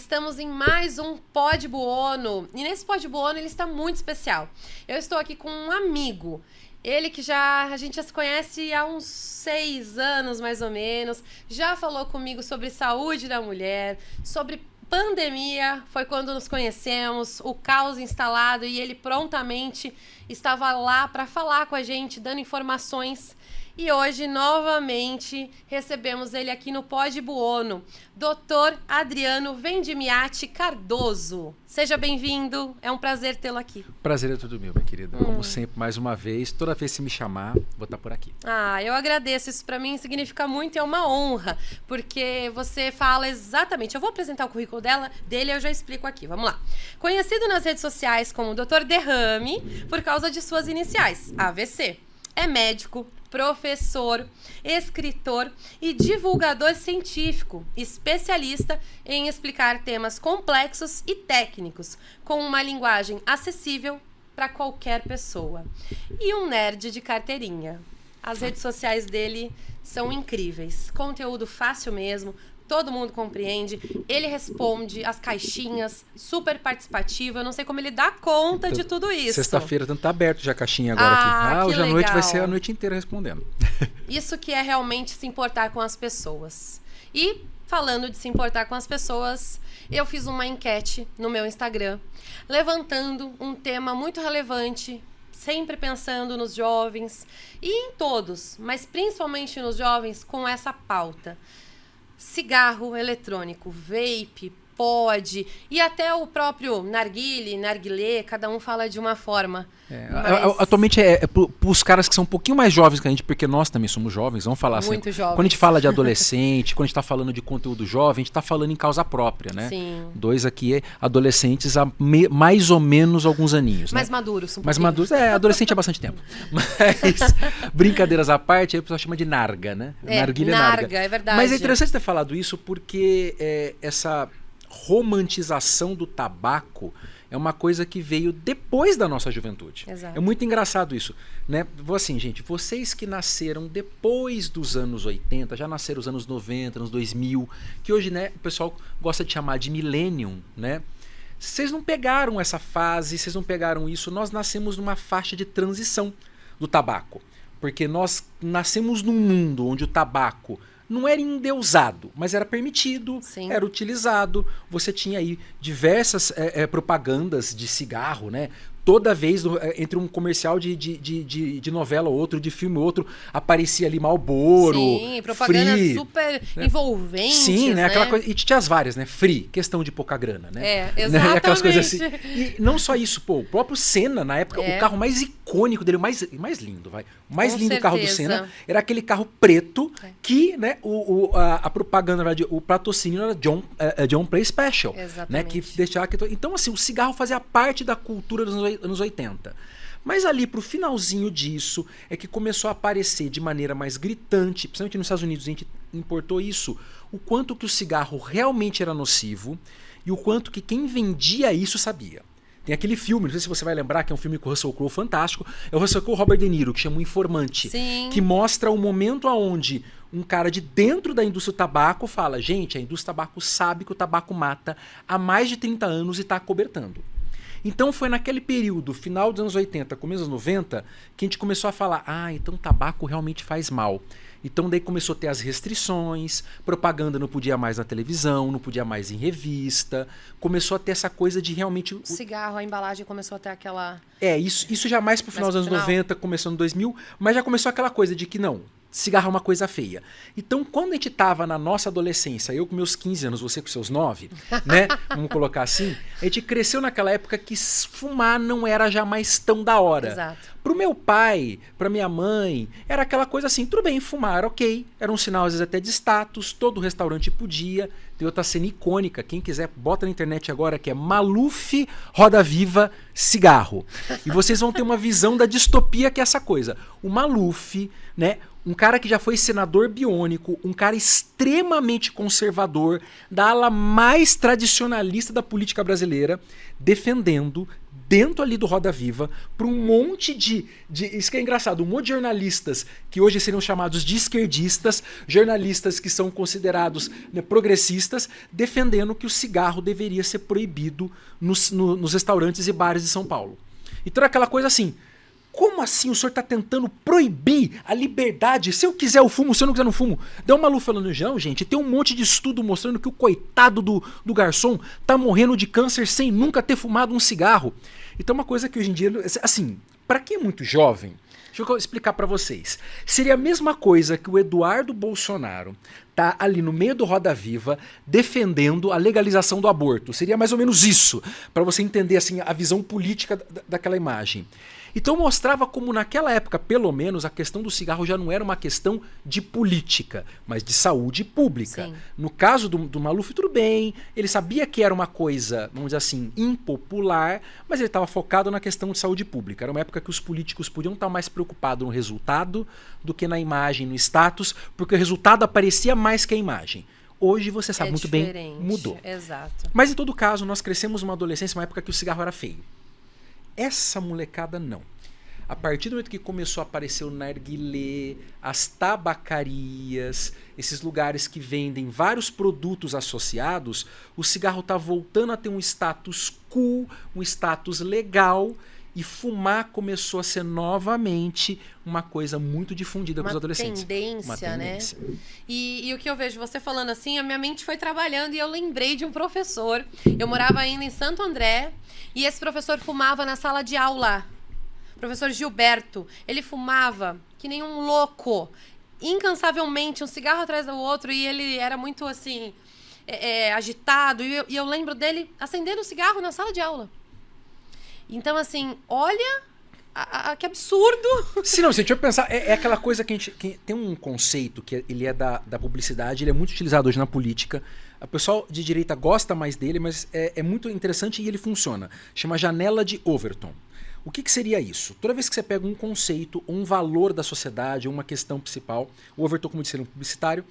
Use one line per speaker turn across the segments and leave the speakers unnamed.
estamos em mais um Pod Buono. E nesse Pod Buono ele está muito especial. Eu estou aqui com um amigo. Ele que a gente já se conhece há uns 6 anos, mais ou menos. Já falou comigo sobre saúde da mulher, sobre pandemia, foi quando nos conhecemos, o caos instalado, e ele prontamente estava lá para falar com a gente, dando informações. E hoje, novamente, recebemos ele aqui no Pod Buono, Dr. Adriano Vendimiati Cardoso. Seja bem-vindo, é um prazer tê-lo aqui.
Prazer é tudo meu, minha querida. Como sempre, mais uma vez, toda vez que me chamar, vou estar por aqui.
Eu agradeço, isso para mim significa muito e é uma honra, porque você fala exatamente, eu vou apresentar o currículo dele e eu já explico aqui, vamos lá. Conhecido nas redes sociais como Dr. Derrame, por causa de suas iniciais, AVC. É médico, professor, escritor e divulgador científico, especialista em explicar temas complexos e técnicos, com uma linguagem acessível para qualquer pessoa. E um nerd de carteirinha. As redes sociais dele são incríveis, conteúdo fácil mesmo, todo mundo compreende, ele responde as caixinhas, super participativo, eu não sei como ele dá conta de tudo isso.
Sexta-feira tá aberto já a caixinha agora aqui. Hoje à noite vai ser a noite inteira respondendo.
Isso que é realmente se importar com as pessoas. E falando de se importar com as pessoas, eu fiz uma enquete no meu Instagram, levantando um tema muito relevante, sempre pensando nos jovens e em todos, mas principalmente nos jovens, com essa pauta. Cigarro eletrônico, vape, pod e até o próprio narguile, narguilé, cada um fala de uma forma.
Atualmente os caras que são um pouquinho mais jovens que a gente, porque nós também somos jovens, vamos falar assim.
Muito jovens.
Quando a gente fala de adolescente, quando a gente tá falando de conteúdo jovem, a gente tá falando em causa própria, né?
Sim.
2 aqui adolescentes há mais ou menos alguns aninhos,
mais
né?
maduros,
mais maduros, adolescente há bastante tempo. Mas, brincadeiras à parte, aí o pessoal chama de narga, né? Narguilha é narga.
É verdade.
Mas é interessante ter falado isso porque essa romantização do tabaco é uma coisa que veio depois da nossa juventude.
Exato.
É muito engraçado isso, né? Assim, gente, vocês que nasceram depois dos anos 80, já nasceram os anos 90, anos 2000, que hoje, né, o pessoal gosta de chamar de millennium, né? Vocês não pegaram essa fase, vocês não pegaram isso. Nós nascemos numa faixa de transição do tabaco, porque nós nascemos num mundo onde o tabaco não era endeusado, mas era permitido,
Sim.
Era utilizado. Você tinha aí diversas propagandas de cigarro, né? Toda vez, entre um comercial de novela ou outro, de filme ou outro, aparecia ali Marlboro.
Sim, propaganda
Free,
super
né?
envolvente.
Sim, né? Aquela coisa, e tinha as várias, né? Free, questão de pouca grana, né?
Exatamente.
Né? Aquelas coisas assim. E não só isso, pô, o próprio Senna, na época, o carro mais icônico dele, o mais lindo, vai. O mais
Com
lindo
certeza.
carro do Senna era aquele carro preto que, né, a propaganda, o patrocínio era John Play Special.
Exatamente.
Né, que deixava então, assim, o cigarro fazia parte da cultura dos anos 80. Mas ali pro finalzinho disso é que começou a aparecer de maneira mais gritante, principalmente nos Estados Unidos, a gente importou isso, o quanto que o cigarro realmente era nocivo e o quanto que quem vendia isso sabia. Tem aquele filme, não sei se você vai lembrar, que é um filme com o Russell Crowe fantástico, é o Russell Crowe e o Robert De Niro, que chama O Informante.
Sim.
Que mostra o momento onde um cara de dentro da indústria do tabaco fala: gente, a indústria do tabaco sabe que o tabaco mata há mais de 30 anos e está acobertando. Então foi naquele período, final dos anos 80, começo dos 90, que a gente começou a falar: então o tabaco realmente faz mal. Então daí começou a ter as restrições, propaganda não podia mais na televisão, não podia mais em revista, começou a ter essa coisa de realmente...
O cigarro, a embalagem começou a ter aquela...
Isso já mais pro final dos anos 90, começando em 2000, mas já começou aquela coisa de que não, cigarro é uma coisa feia. Então, quando a gente tava na nossa adolescência, eu com meus 15 anos, você com seus 9, né? Vamos colocar assim, a gente cresceu naquela época que fumar não era jamais tão da hora.
Exato.
Pro meu pai, pra minha mãe, era aquela coisa assim, tudo bem, fumar era ok, era um sinal às vezes até de status, todo restaurante podia. Tem outra cena icônica, quem quiser bota na internet agora, que é Maluf Roda Viva Cigarro. E vocês vão ter uma visão da distopia que é essa coisa. O Maluf, né, um cara que já foi senador biônico, um cara extremamente conservador, da ala mais tradicionalista da política brasileira, defendendo dentro ali do Roda Viva para um monte de... Isso que é engraçado, um monte de jornalistas que hoje seriam chamados de esquerdistas, jornalistas que são considerados, né, progressistas, defendendo que o cigarro deveria ser proibido nos restaurantes e bares de São Paulo. Então era aquela coisa assim, como assim o senhor está tentando proibir a liberdade? Se eu quiser eu fumo, se eu não quiser eu não fumo. Deu uma lufa falando, não, gente, tem um monte de estudo mostrando que o coitado do garçom tá morrendo de câncer sem nunca ter fumado um cigarro. Então uma coisa que hoje em dia, assim, para quem é muito jovem, deixa eu explicar para vocês. Seria a mesma coisa que o Eduardo Bolsonaro tá ali no meio do Roda Viva defendendo a legalização do aborto. Seria mais ou menos isso, para você entender assim a visão política daquela imagem. Então mostrava como naquela época, pelo menos, a questão do cigarro já não era uma questão de política, mas de saúde pública. Sim. No caso do Maluf, tudo bem, ele sabia que era uma coisa, vamos dizer assim, impopular, mas ele estava focado na questão de saúde pública. Era uma época que os políticos podiam estar mais preocupados no resultado do que na imagem, no status, porque o resultado aparecia mais que a imagem. Hoje, você sabe muito bem, mudou.
Exato.
Mas, em todo caso, nós crescemos numa adolescência, uma época que o cigarro era feio. Essa molecada não. A partir do momento que começou a aparecer o narguilé, as tabacarias, esses lugares que vendem vários produtos associados, o cigarro está voltando a ter um status cool, um status legal, e fumar começou a ser novamente uma coisa muito difundida com os adolescentes.
Uma tendência, né? E o que eu vejo você falando assim, a minha mente foi trabalhando e eu lembrei de um professor. Eu morava ainda em Santo André e esse professor fumava na sala de aula. Professor Gilberto, ele fumava que nem um louco, incansavelmente, um cigarro atrás do outro, e ele era muito assim, agitado, e eu lembro dele acendendo um cigarro na sala de aula. Então, assim, olha que absurdo.
Se não, se a gente pensar, é aquela coisa que a gente tem um conceito que ele é da publicidade, ele é muito utilizado hoje na política. O pessoal de direita gosta mais dele, mas é muito interessante e ele funciona. Chama janela de Overton. O que seria isso? Toda vez que você pega um conceito, um valor da sociedade, uma questão principal, o Overton, como disse, ele é um publicitário,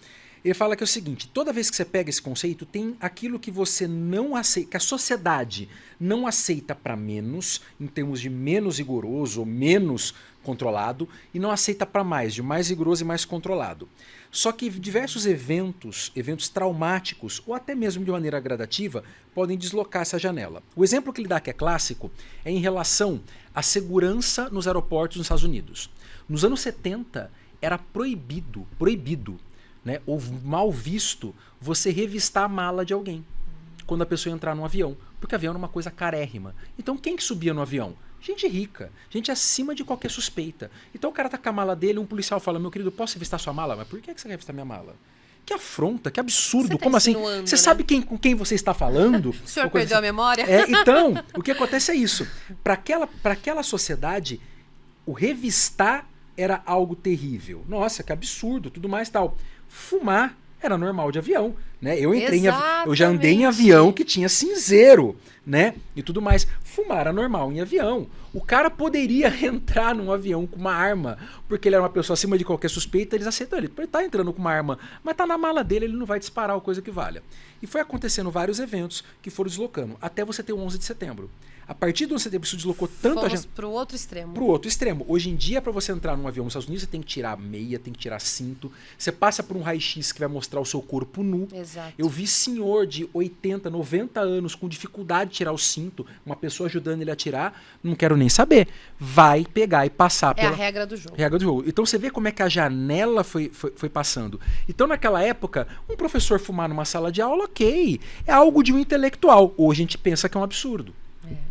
ele fala que é o seguinte, toda vez que você pega esse conceito, tem aquilo que você não aceita, que a sociedade não aceita para menos, em termos de menos rigoroso ou menos controlado, e não aceita para mais, de mais rigoroso e mais controlado. Só que diversos eventos traumáticos, ou até mesmo de maneira gradativa, podem deslocar essa janela. O exemplo que ele dá, que é clássico, é em relação à segurança nos aeroportos nos Estados Unidos. Nos anos 70, era proibido, né, ou mal visto, você revistar a mala de alguém quando a pessoa ia entrar num avião, porque avião era uma coisa carérrima. Então quem que subia no avião? Gente rica, gente acima de qualquer suspeita. Então o cara tá com a mala dele, um policial fala, meu querido, posso revistar sua mala? Mas por que você quer revistar minha mala? Que afronta, que absurdo. Você tá como assim? Você, né, sabe com quem você está falando?
O senhor perdeu assim a memória?
Então, o que acontece é isso. Para aquela sociedade, o revistar era algo terrível. Nossa, que absurdo, tudo mais tal. Fumar era normal de avião, né? Eu já andei em avião que tinha cinzeiro, né? E tudo mais. Fumar era normal em avião. O cara poderia entrar num avião com uma arma, porque ele era uma pessoa acima de qualquer suspeita, eles aceitam ele. Ele tá entrando com uma arma, mas tá na mala dele, ele não vai disparar ou coisa que valha. E foi acontecendo vários eventos que foram deslocando, até você ter o 11 de setembro. A partir do 11 de setembro, isso deslocou tanto a gente...
pro outro extremo.
Pro outro extremo. Hoje em dia, para você entrar num avião nos Estados Unidos, você tem que tirar meia, tem que tirar cinto. Você passa por um raio-x que vai mostrar o seu corpo nu.
Exato.
Eu vi senhor de 80, 90 anos com dificuldade de tirar o cinto, uma pessoa ajudando ele a tirar, não quero nem saber. Vai pegar e passar pela...
É a regra do jogo.
Regra do jogo. Então você vê como é que a janela foi passando. Então naquela época, um professor fumar numa sala de aula, ok. É algo de um intelectual. Hoje a gente pensa que é um absurdo.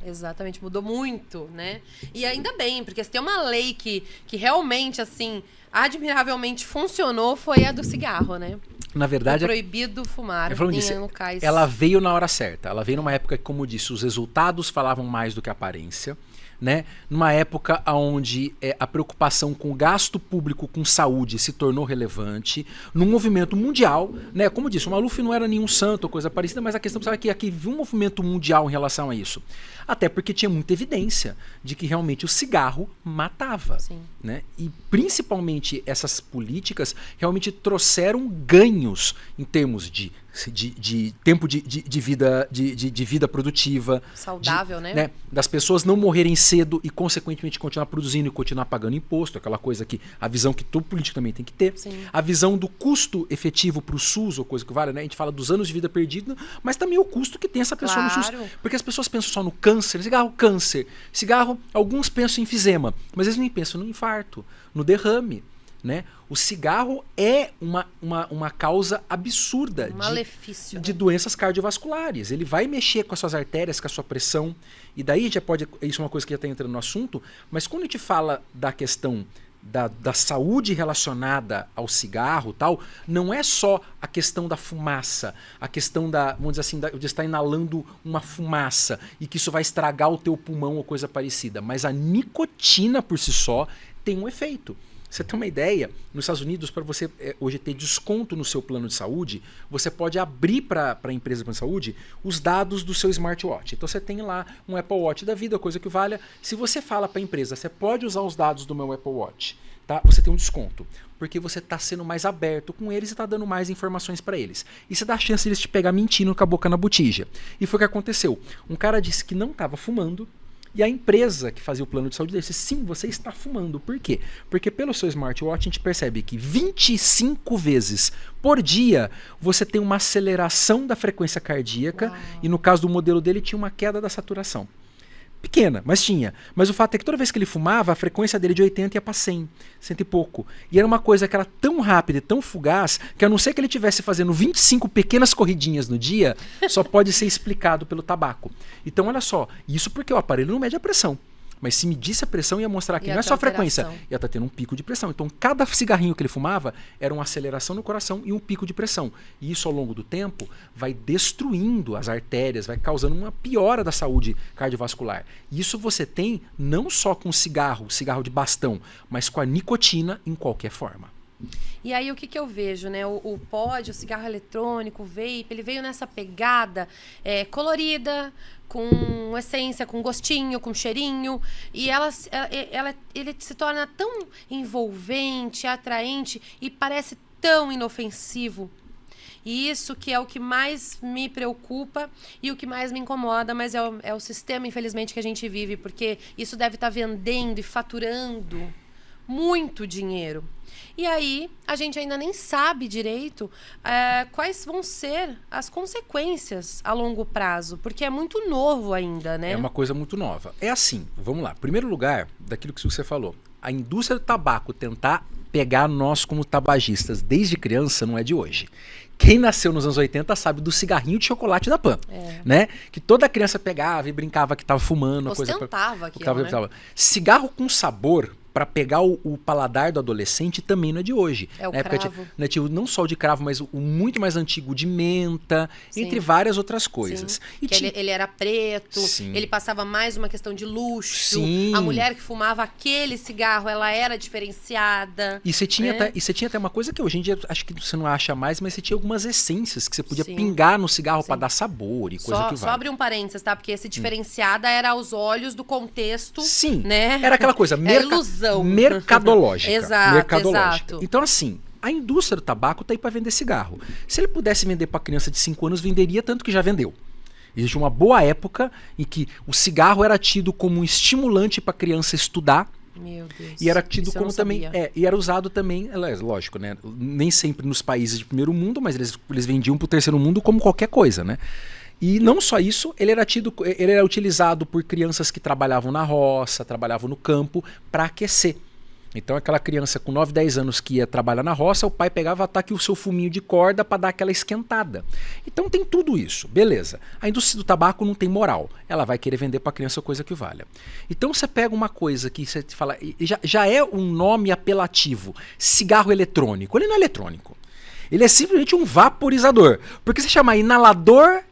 Exatamente, mudou muito, né? E ainda bem, porque se tem uma lei que realmente, assim, admiravelmente funcionou, foi a do cigarro, né?
Na verdade,
é proibido fumar em locais.
Ela veio na hora certa. Ela veio numa época que, como eu disse, os resultados falavam mais do que a aparência. Né? Numa época onde a preocupação com o gasto público com saúde se tornou relevante, num movimento mundial, né? Como eu disse, o Maluf não era nenhum santo ou coisa parecida, mas a questão é que aqui viu um movimento mundial em relação a isso. Até porque tinha muita evidência de que realmente o cigarro matava.
Sim.
Né? E principalmente essas políticas realmente trouxeram ganhos em termos de de tempo de vida produtiva.
Saudável, né?
Das pessoas não morrerem cedo e, consequentemente, continuar produzindo e continuar pagando imposto. Aquela coisa que, a visão que todo político também tem que ter.
Sim.
A visão do custo efetivo para o SUS, ou coisa que vale, né? A gente fala dos anos de vida perdido, mas também o custo que tem essa pessoa no SUS. Porque as pessoas pensam só no câncer, câncer. Cigarro, alguns pensam em enfisema, mas eles nem pensam no infarto, no derrame. Né? O cigarro é uma causa absurda de doenças cardiovasculares. Ele vai mexer com as suas artérias, com a sua pressão. E daí já pode. Isso é uma coisa que já está entrando no assunto. Mas quando a gente fala da questão da saúde relacionada ao cigarro, tal, não é só a questão da fumaça, a questão vamos dizer assim, de estar inalando uma fumaça e que isso vai estragar o teu pulmão ou coisa parecida. Mas a nicotina por si só tem um efeito. Você tem uma ideia, nos Estados Unidos, para você hoje ter desconto no seu plano de saúde, você pode abrir para a empresa de plano de saúde os dados do seu smartwatch. Então você tem lá um Apple Watch da vida, coisa que valha. Se você fala para a empresa, você pode usar os dados do meu Apple Watch, tá? Você tem um desconto, porque você está sendo mais aberto com eles e está dando mais informações para eles. E você dá a chance de eles te pegar mentindo com a boca na botija. E foi o que aconteceu. Um cara disse que não estava fumando, e a empresa que fazia o plano de saúde disse, sim, você está fumando. Por quê? Porque pelo seu smartwatch a gente percebe que 25 vezes por dia você tem uma aceleração da frequência cardíaca. Uau. E no caso do modelo dele tinha uma queda da saturação. Pequena, mas tinha. Mas o fato é que toda vez que ele fumava, a frequência dele de 80 ia para 100, 100 e pouco. E era uma coisa que era tão rápida e tão fugaz, que a não ser que ele estivesse fazendo 25 pequenas corridinhas no dia, só pode ser explicado pelo tabaco. Então, olha só, isso porque o aparelho não mede a pressão. Mas se medisse a pressão, ia mostrar que não é só a frequência, ia estar tendo um pico de pressão. Então, cada cigarrinho que ele fumava era uma aceleração no coração e um pico de pressão. E isso, ao longo do tempo, vai destruindo as artérias, vai causando uma piora da saúde cardiovascular. E isso você tem não só com cigarro de bastão, mas com a nicotina em qualquer forma.
E aí o que eu vejo, né? O pod, o cigarro eletrônico, o vape, ele veio nessa pegada colorida, com essência, com gostinho, com cheirinho. E ele se torna tão envolvente, atraente e parece tão inofensivo. E isso que é o que mais me preocupa e o que mais me incomoda, mas é o sistema, infelizmente, que a gente vive, porque isso deve estar vendendo e faturando muito dinheiro. E aí, a gente ainda nem sabe direito quais vão ser as consequências a longo prazo, porque é muito novo ainda, né?
É uma coisa muito nova. É assim, vamos lá. Primeiro lugar, daquilo que você falou, a indústria do tabaco tentar pegar nós como tabagistas desde criança não é de hoje. Quem nasceu nos anos 80 sabe do cigarrinho de chocolate da Pan, né? Que toda criança pegava e brincava que estava fumando.
Ostentava aquilo, né?
Cigarro com sabor, para pegar o paladar do adolescente, também não é de hoje.
É o
na época
cravo.
Tinha não só o de cravo, mas o muito mais antigo de menta, sim, entre várias outras coisas.
E ele era preto, sim, ele passava mais uma questão de luxo.
Sim.
A mulher que fumava aquele cigarro, ela era diferenciada.
E você tinha até uma coisa que hoje em dia acho que você não acha mais, mas você tinha algumas essências que você podia, sim, pingar no cigarro para dar sabor e coisa que vale.
Só abrir um parênteses, tá? Porque esse diferenciada era aos olhos do contexto,
sim,
né?
Era aquela coisa,
ilusão.
Mercadológica.
Exato.
Então, assim, a indústria do tabaco tá aí para vender cigarro. Se ele pudesse vender para criança de 5 anos, venderia, tanto que já vendeu. Existe uma boa época em que o cigarro era tido como um estimulante para a criança estudar.
Meu Deus.
E era tido como também. E era usado também, lógico, né? Nem sempre nos países de primeiro mundo, mas eles vendiam para o terceiro mundo como qualquer coisa, né? E não só isso, ele era utilizado por crianças que trabalhavam na roça, trabalhavam no campo, para aquecer. Então aquela criança com 9, 10 anos que ia trabalhar na roça, o pai pegava, tá aqui o seu fuminho de corda para dar aquela esquentada. Então tem tudo isso, beleza. A indústria do tabaco não tem moral, ela vai querer vender para a criança coisa que valha. Então você pega uma coisa que você fala, já é um nome apelativo, cigarro eletrônico. Ele não é eletrônico, ele é simplesmente um vaporizador. Porque você chama inalador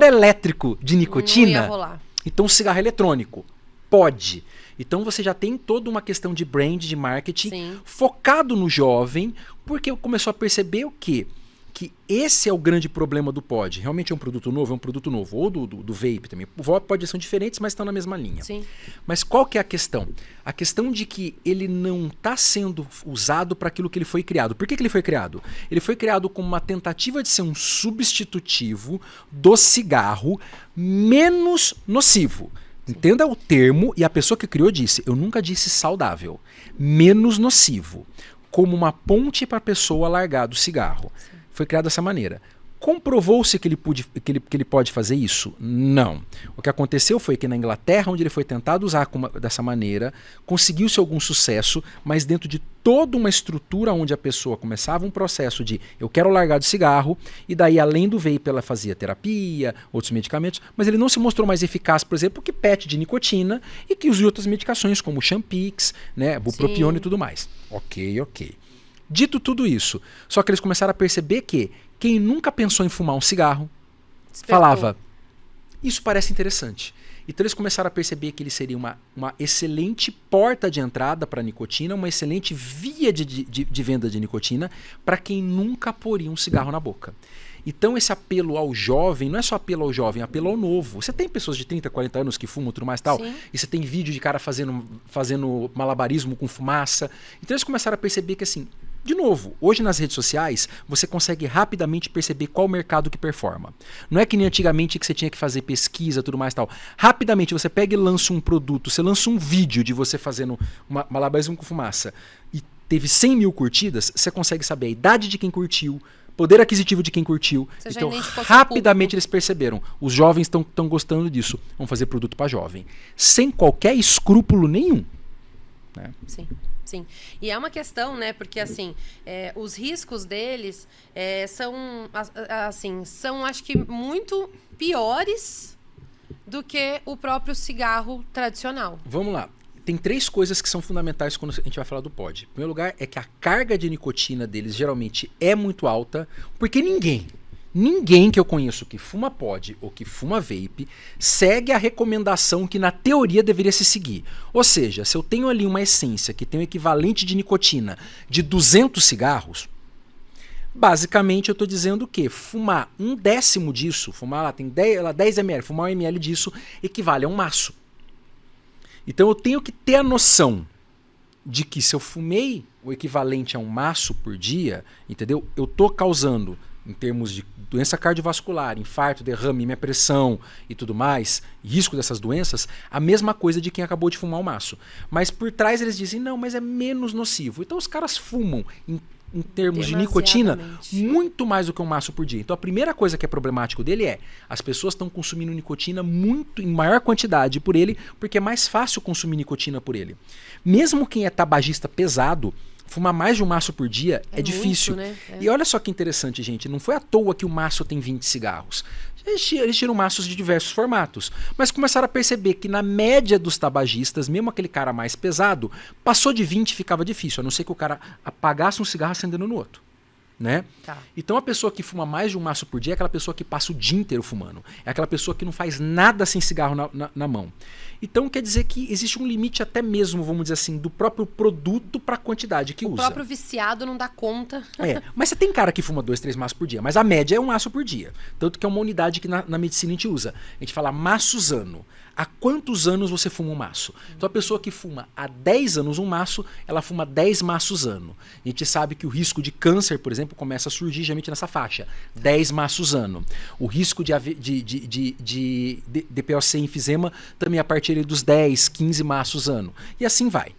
elétrico de nicotina,
não ia rolar.
Então cigarro eletrônico pode. Então você já tem toda uma questão de brand, de marketing, sim, focado no jovem, porque começou a perceber o quê? que esse é o grande problema do pod. Realmente é um produto novo? É um produto novo. Ou do vape também. O pod são diferentes, mas estão na mesma linha.
Sim.
Mas qual que é a questão? A questão de que ele não está sendo usado para aquilo que ele foi criado. Por que ele foi criado? Ele foi criado como uma tentativa de ser um substitutivo do cigarro menos nocivo. Entenda o termo, e a pessoa que criou disse, eu nunca disse saudável, menos nocivo, como uma ponte para a pessoa largar do cigarro. Sim. Foi criado dessa maneira. Comprovou-se que ele pode fazer isso? Não. O que aconteceu foi que na Inglaterra, onde ele foi tentado usar dessa maneira, conseguiu-se algum sucesso, mas dentro de toda uma estrutura onde a pessoa começava um processo de eu quero largar do cigarro, e daí além do vape ela fazia terapia, outros medicamentos, mas ele não se mostrou mais eficaz, por exemplo, que PET de nicotina e que usou outras medicações como Champix, né, bupropiona e tudo mais. Ok. Dito tudo isso, só que eles começaram a perceber que quem nunca pensou em fumar um cigarro falava, isso parece interessante. Então eles começaram a perceber que ele seria uma excelente porta de entrada para a nicotina, uma excelente via de venda de nicotina para quem nunca poria um cigarro na boca. Então esse apelo ao jovem, não é só apelo ao jovem, é apelo ao novo. Você tem pessoas de 30, 40 anos que fumam tudo mais tal, Sim. e você tem vídeo de cara fazendo malabarismo com fumaça. Então eles começaram a perceber que assim, de novo, hoje nas redes sociais, você consegue rapidamente perceber qual mercado que performa. Não é que nem antigamente que você tinha que fazer pesquisa, tudo mais e tal. Rapidamente você pega e lança um produto, você lança um vídeo de você fazendo malabarismo com fumaça e teve 100 mil curtidas, você consegue saber a idade de quem curtiu, poder aquisitivo de quem curtiu. Você então, rapidamente eles perceberam, os jovens estão gostando disso, vamos fazer produto para jovem. Sem qualquer escrúpulo nenhum. Né?
Sim. Sim, e é uma questão, né, porque assim, os riscos deles são acho que muito piores do que o próprio cigarro tradicional. Vamos lá,
tem 3 coisas que são fundamentais quando a gente vai falar do pod. Em primeiro lugar é que a carga de nicotina deles geralmente é muito alta, porque ninguém que eu conheço que fuma pod ou que fuma vape segue a recomendação que na teoria deveria se seguir. Ou seja, se eu tenho ali uma essência que tem o equivalente de nicotina de 200 cigarros, basicamente eu estou dizendo que fumar 1/10 disso, fumar lá tem 10 ml, fumar 1 ml disso equivale a um maço. Então eu tenho que ter a noção de que se eu fumei o equivalente a um maço por dia, entendeu? Eu estou causando, em termos de doença cardiovascular, infarto, derrame, minha pressão e tudo mais, risco dessas doenças, a mesma coisa de quem acabou de fumar um maço. Mas por trás eles dizem, não, mas é menos nocivo. Então os caras fumam em termos de nicotina, muito mais do que um maço por dia. Então a primeira coisa que é problemático dele é as pessoas estão consumindo nicotina muito em maior quantidade por ele, porque é mais fácil consumir nicotina por ele. Mesmo quem é tabagista pesado, fumar mais de um maço por dia é difícil. Muito, né? E olha só que interessante, gente. Não foi à toa que o maço tem 20 cigarros. Eles tiram maços de diversos formatos. Mas começaram a perceber que na média dos tabagistas, mesmo aquele cara mais pesado, passou de 20 ficava difícil. A não ser que o cara apagasse um cigarro acendendo no outro. Né? Tá. Então a pessoa que fuma mais de um maço por dia é aquela pessoa que passa o dia inteiro fumando. É aquela pessoa que não faz nada sem cigarro na mão. Então quer dizer que existe um limite até mesmo, vamos dizer assim, do próprio produto para a quantidade que usa. O
próprio viciado não dá conta.
Mas você tem cara que fuma 2, 3 maços por dia, mas a média é um maço por dia. Tanto que é uma unidade que na medicina a gente usa. A gente fala maços ano. Há quantos anos você fuma um maço? Então a pessoa que fuma há 10 anos um maço, ela fuma 10 maços ano. A gente sabe que o risco de câncer, por exemplo, começa a surgir geralmente nessa faixa. 10 maços ano. O risco de DPOC e enfisema também a partir dos 10, 15 maços ano. E assim vai.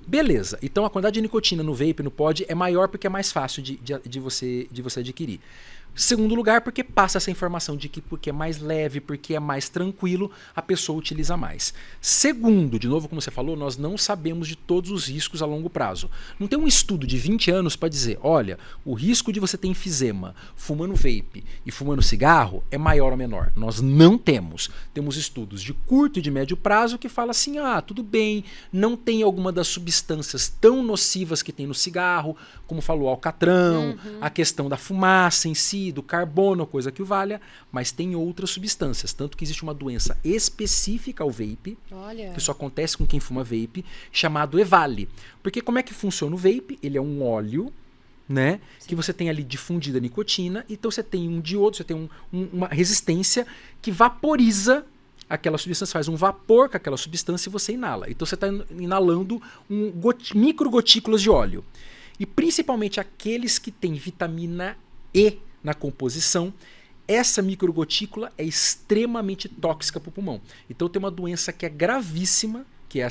Beleza, então a quantidade de nicotina no vape, no pod, é maior porque é mais fácil de você adquirir. Segundo lugar, porque passa essa informação de que porque é mais leve, porque é mais tranquilo, a pessoa utiliza mais. Segundo, de novo, como você falou, nós não sabemos de todos os riscos a longo prazo. Não tem um estudo de 20 anos para dizer, olha, o risco de você ter enfisema fumando vape e fumando cigarro é maior ou menor. Nós não temos. Temos estudos de curto e de médio prazo que falam assim, tudo bem, não tem alguma das substâncias tão nocivas que tem no cigarro, como falou o alcatrão, a questão da fumaça em si, do carbono, coisa que o valha, mas tem outras substâncias, tanto que existe uma doença específica ao vape, que só acontece com quem fuma vape, chamado EVALI. Porque como é que funciona o vape? Ele é um óleo né?
Sim.
Que você tem ali difundida a nicotina, então você tem um diodo, você tem uma resistência que vaporiza aquela substância, faz um vapor com aquela substância e você inala. Então você está inalando micro gotículas de óleo. E principalmente aqueles que têm vitamina E na composição, essa microgotícula é extremamente tóxica para o pulmão. Então tem uma doença que é gravíssima, que é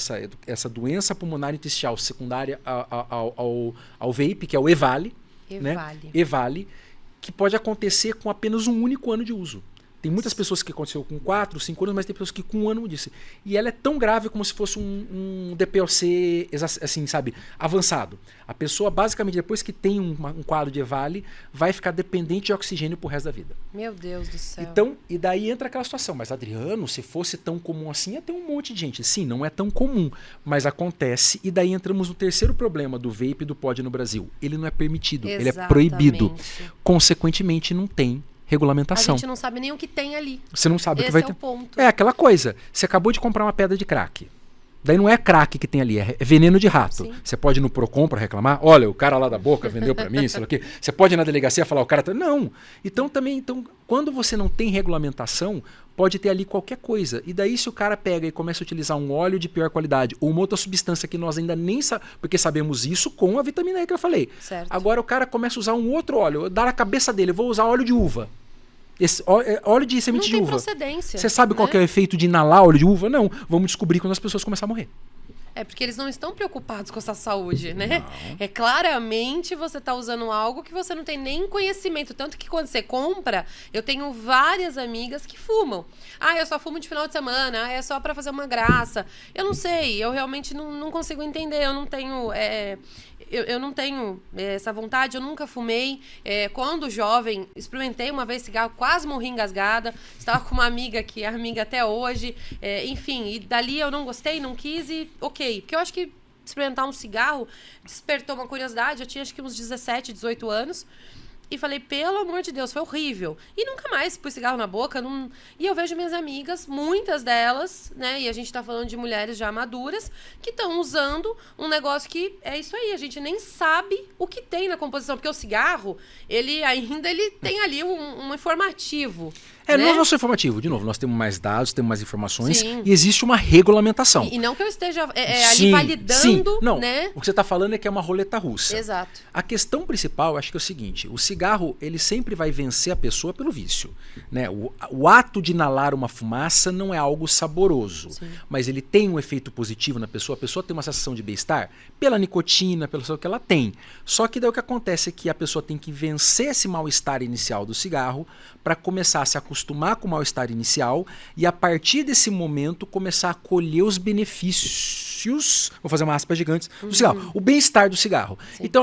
essa doença pulmonar intersticial secundária ao vape, que é o EVALI. Né? EVALI, que pode acontecer com apenas um único ano de uso. Tem muitas pessoas que aconteceu com 4, 5 anos, mas tem pessoas que com 1 ano disse. E ela é tão grave como se fosse um DPOC, assim, sabe, avançado. A pessoa, basicamente, depois que tem um quadro de EVALI, vai ficar dependente de oxigênio pro resto da vida.
Meu Deus do céu.
Então, e daí entra aquela situação. Mas, Adriano, se fosse tão comum assim, ia ter um monte de gente. Sim, não é tão comum, mas acontece. E daí entramos no terceiro problema do vape e do pod no Brasil. Ele não é permitido, ele é proibido. Consequentemente, não tem regulamentação.
A gente não sabe nem o que tem ali.
Você não sabe o que
Esse
vai
é
ter.
o ponto.
É aquela coisa. Você acabou de comprar uma pedra de crack. Daí não é crack que tem ali, é veneno de rato.
Sim.
Você pode ir no Procon para reclamar. Olha, o cara lá da Boca vendeu para mim, sei lá o quê. Você pode ir na delegacia falar, o cara... Não. Então, quando você não tem regulamentação, pode ter ali qualquer coisa. E daí, se o cara pega e começa a utilizar um óleo de pior qualidade ou uma outra substância que nós ainda nem sabemos, porque sabemos isso com a vitamina E que eu falei.
Certo.
Agora o cara começa a usar um outro óleo, dar a cabeça dele, eu vou usar óleo de uva. Óleo de semente de uva.
Não tem procedência.
Você sabe qual que é o efeito de inalar óleo de uva? Não. Vamos descobrir quando as pessoas começarem a morrer.
É porque eles não estão preocupados com a sua saúde, né? Não. É claramente você tá usando algo que você não tem nem conhecimento. Tanto que quando você compra, eu tenho várias amigas que fumam. Ah, eu só fumo de final de semana. Ah, é só pra fazer uma graça. Eu não sei, eu realmente não consigo entender. Eu não tenho... Eu não tenho essa vontade, eu nunca fumei. Quando jovem, experimentei uma vez cigarro, quase morri engasgada. Estava com uma amiga que é amiga até hoje. Enfim, e dali eu não gostei, não quis e ok. Porque eu acho que experimentar um cigarro despertou uma curiosidade. Eu tinha acho que uns 17, 18 anos. E falei, pelo amor de Deus, foi horrível. E nunca mais pus cigarro na boca. Não... E eu vejo minhas amigas, muitas delas, né? E a gente tá falando de mulheres já maduras, que estão usando um negócio que é isso aí. A gente nem sabe o que tem na composição. Porque o cigarro, ele tem ali um informativo. Né?
Não é nosso informativo. De novo, nós temos mais dados, temos mais informações.
Sim.
E existe uma regulamentação.
E não que eu esteja
sim,
ali validando,
sim. Não,
né?
O que você está falando é que é uma roleta russa.
Exato.
A questão principal, acho que é o seguinte. O cigarro, ele sempre vai vencer a pessoa pelo vício. Né? O ato de inalar uma fumaça não é algo saboroso. Sim. Mas ele tem um efeito positivo na pessoa. A pessoa tem uma sensação de bem-estar pela nicotina, pelo que ela tem. Só que daí o que acontece é que a pessoa tem que vencer esse mal-estar inicial do cigarro para começar a se acostumar com o mal-estar inicial e a partir desse momento começar a colher os benefícios, vou fazer uma aspa gigante, do cigarro, o bem-estar do cigarro. Sim. Então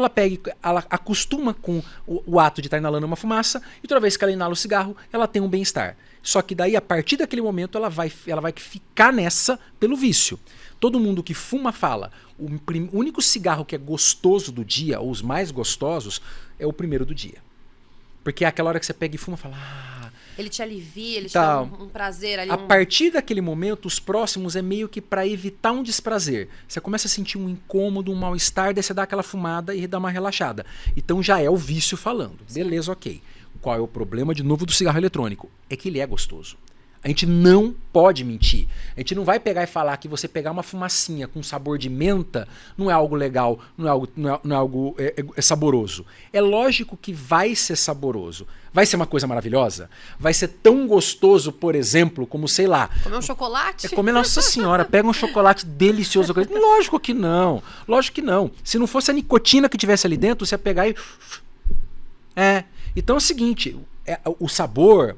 ela acostuma com o ato de estar inalando uma fumaça e toda vez que ela inala o cigarro, ela tem um bem-estar. Só que daí, a partir daquele momento, ela vai ficar nessa pelo vício. Todo mundo que fuma fala, o único cigarro que é gostoso do dia, ou os mais gostosos, é o primeiro do dia. Porque é aquela hora que você pega e fuma e fala...
Ele te alivia, ele te dá um prazer ali.
A partir daquele momento, os próximos é meio que para evitar um desprazer. Você começa a sentir um incômodo, um mal-estar, daí você dá aquela fumada e dá uma relaxada. Então já é o vício falando. Sim. Beleza, ok. Qual é o problema, de novo, do cigarro eletrônico? É que ele é gostoso. A gente não pode mentir. A gente não vai pegar e falar que você pegar uma fumacinha com sabor de menta não é algo legal, não é algo saboroso. É lógico que vai ser saboroso. Vai ser uma coisa maravilhosa? Vai ser tão gostoso, por exemplo, como, sei lá...
Comer um chocolate?
Comer, nossa senhora, pega um chocolate delicioso. Lógico que não. Lógico que não. Se não fosse a nicotina que tivesse ali dentro, você ia pegar e... Então é o seguinte, o sabor...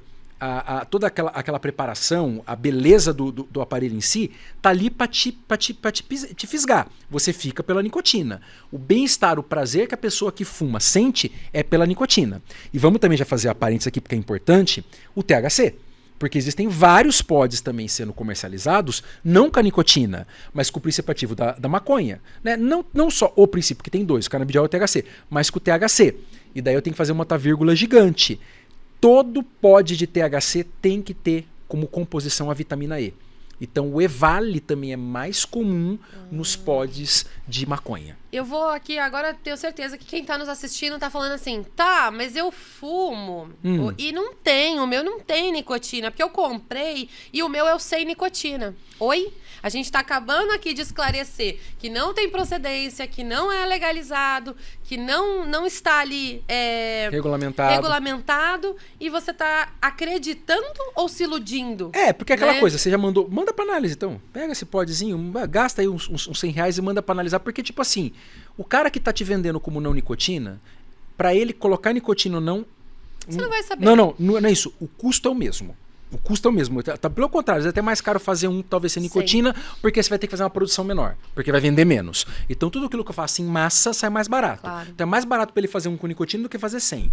toda aquela preparação, a beleza do aparelho em si, tá ali para te fisgar. Você fica pela nicotina. O bem-estar, o prazer que a pessoa que fuma sente é pela nicotina. E vamos também já fazer a parênteses aqui, porque é importante, o THC. Porque existem vários pods também sendo comercializados, não com a nicotina, mas com o princípio ativo da maconha. Né? Não só o princípio, que tem dois, o canabidiol e o THC, mas com o THC. E daí eu tenho que fazer uma vírgula gigante. Todo pod de THC tem que ter como composição a vitamina E. Então o EVALI também é mais comum nos pods de maconha.
Eu vou aqui agora, tenho certeza que quem tá nos assistindo tá falando assim, tá, mas eu fumo e não tem, o meu não tem nicotina, porque eu comprei e o meu é o sem nicotina. Oi? A gente tá acabando aqui de esclarecer que não tem procedência, que não é legalizado, que não está ali regulamentado e você tá acreditando ou se iludindo?
Porque aquela coisa, você já mandou, manda pra análise então, pega esse podzinho, gasta aí uns R$100 e manda pra analisar, porque tipo assim, o cara que tá te vendendo como não nicotina, pra ele colocar nicotina ou não...
Você não vai saber.
Não é isso, o custo é o mesmo. O custo é o mesmo. Pelo contrário, é até mais caro fazer talvez sem nicotina, porque você vai ter que fazer uma produção menor, porque vai vender menos. Então tudo aquilo que eu faço em massa sai mais barato.
Claro.
Então é mais barato para ele fazer um com nicotina do que fazer sem.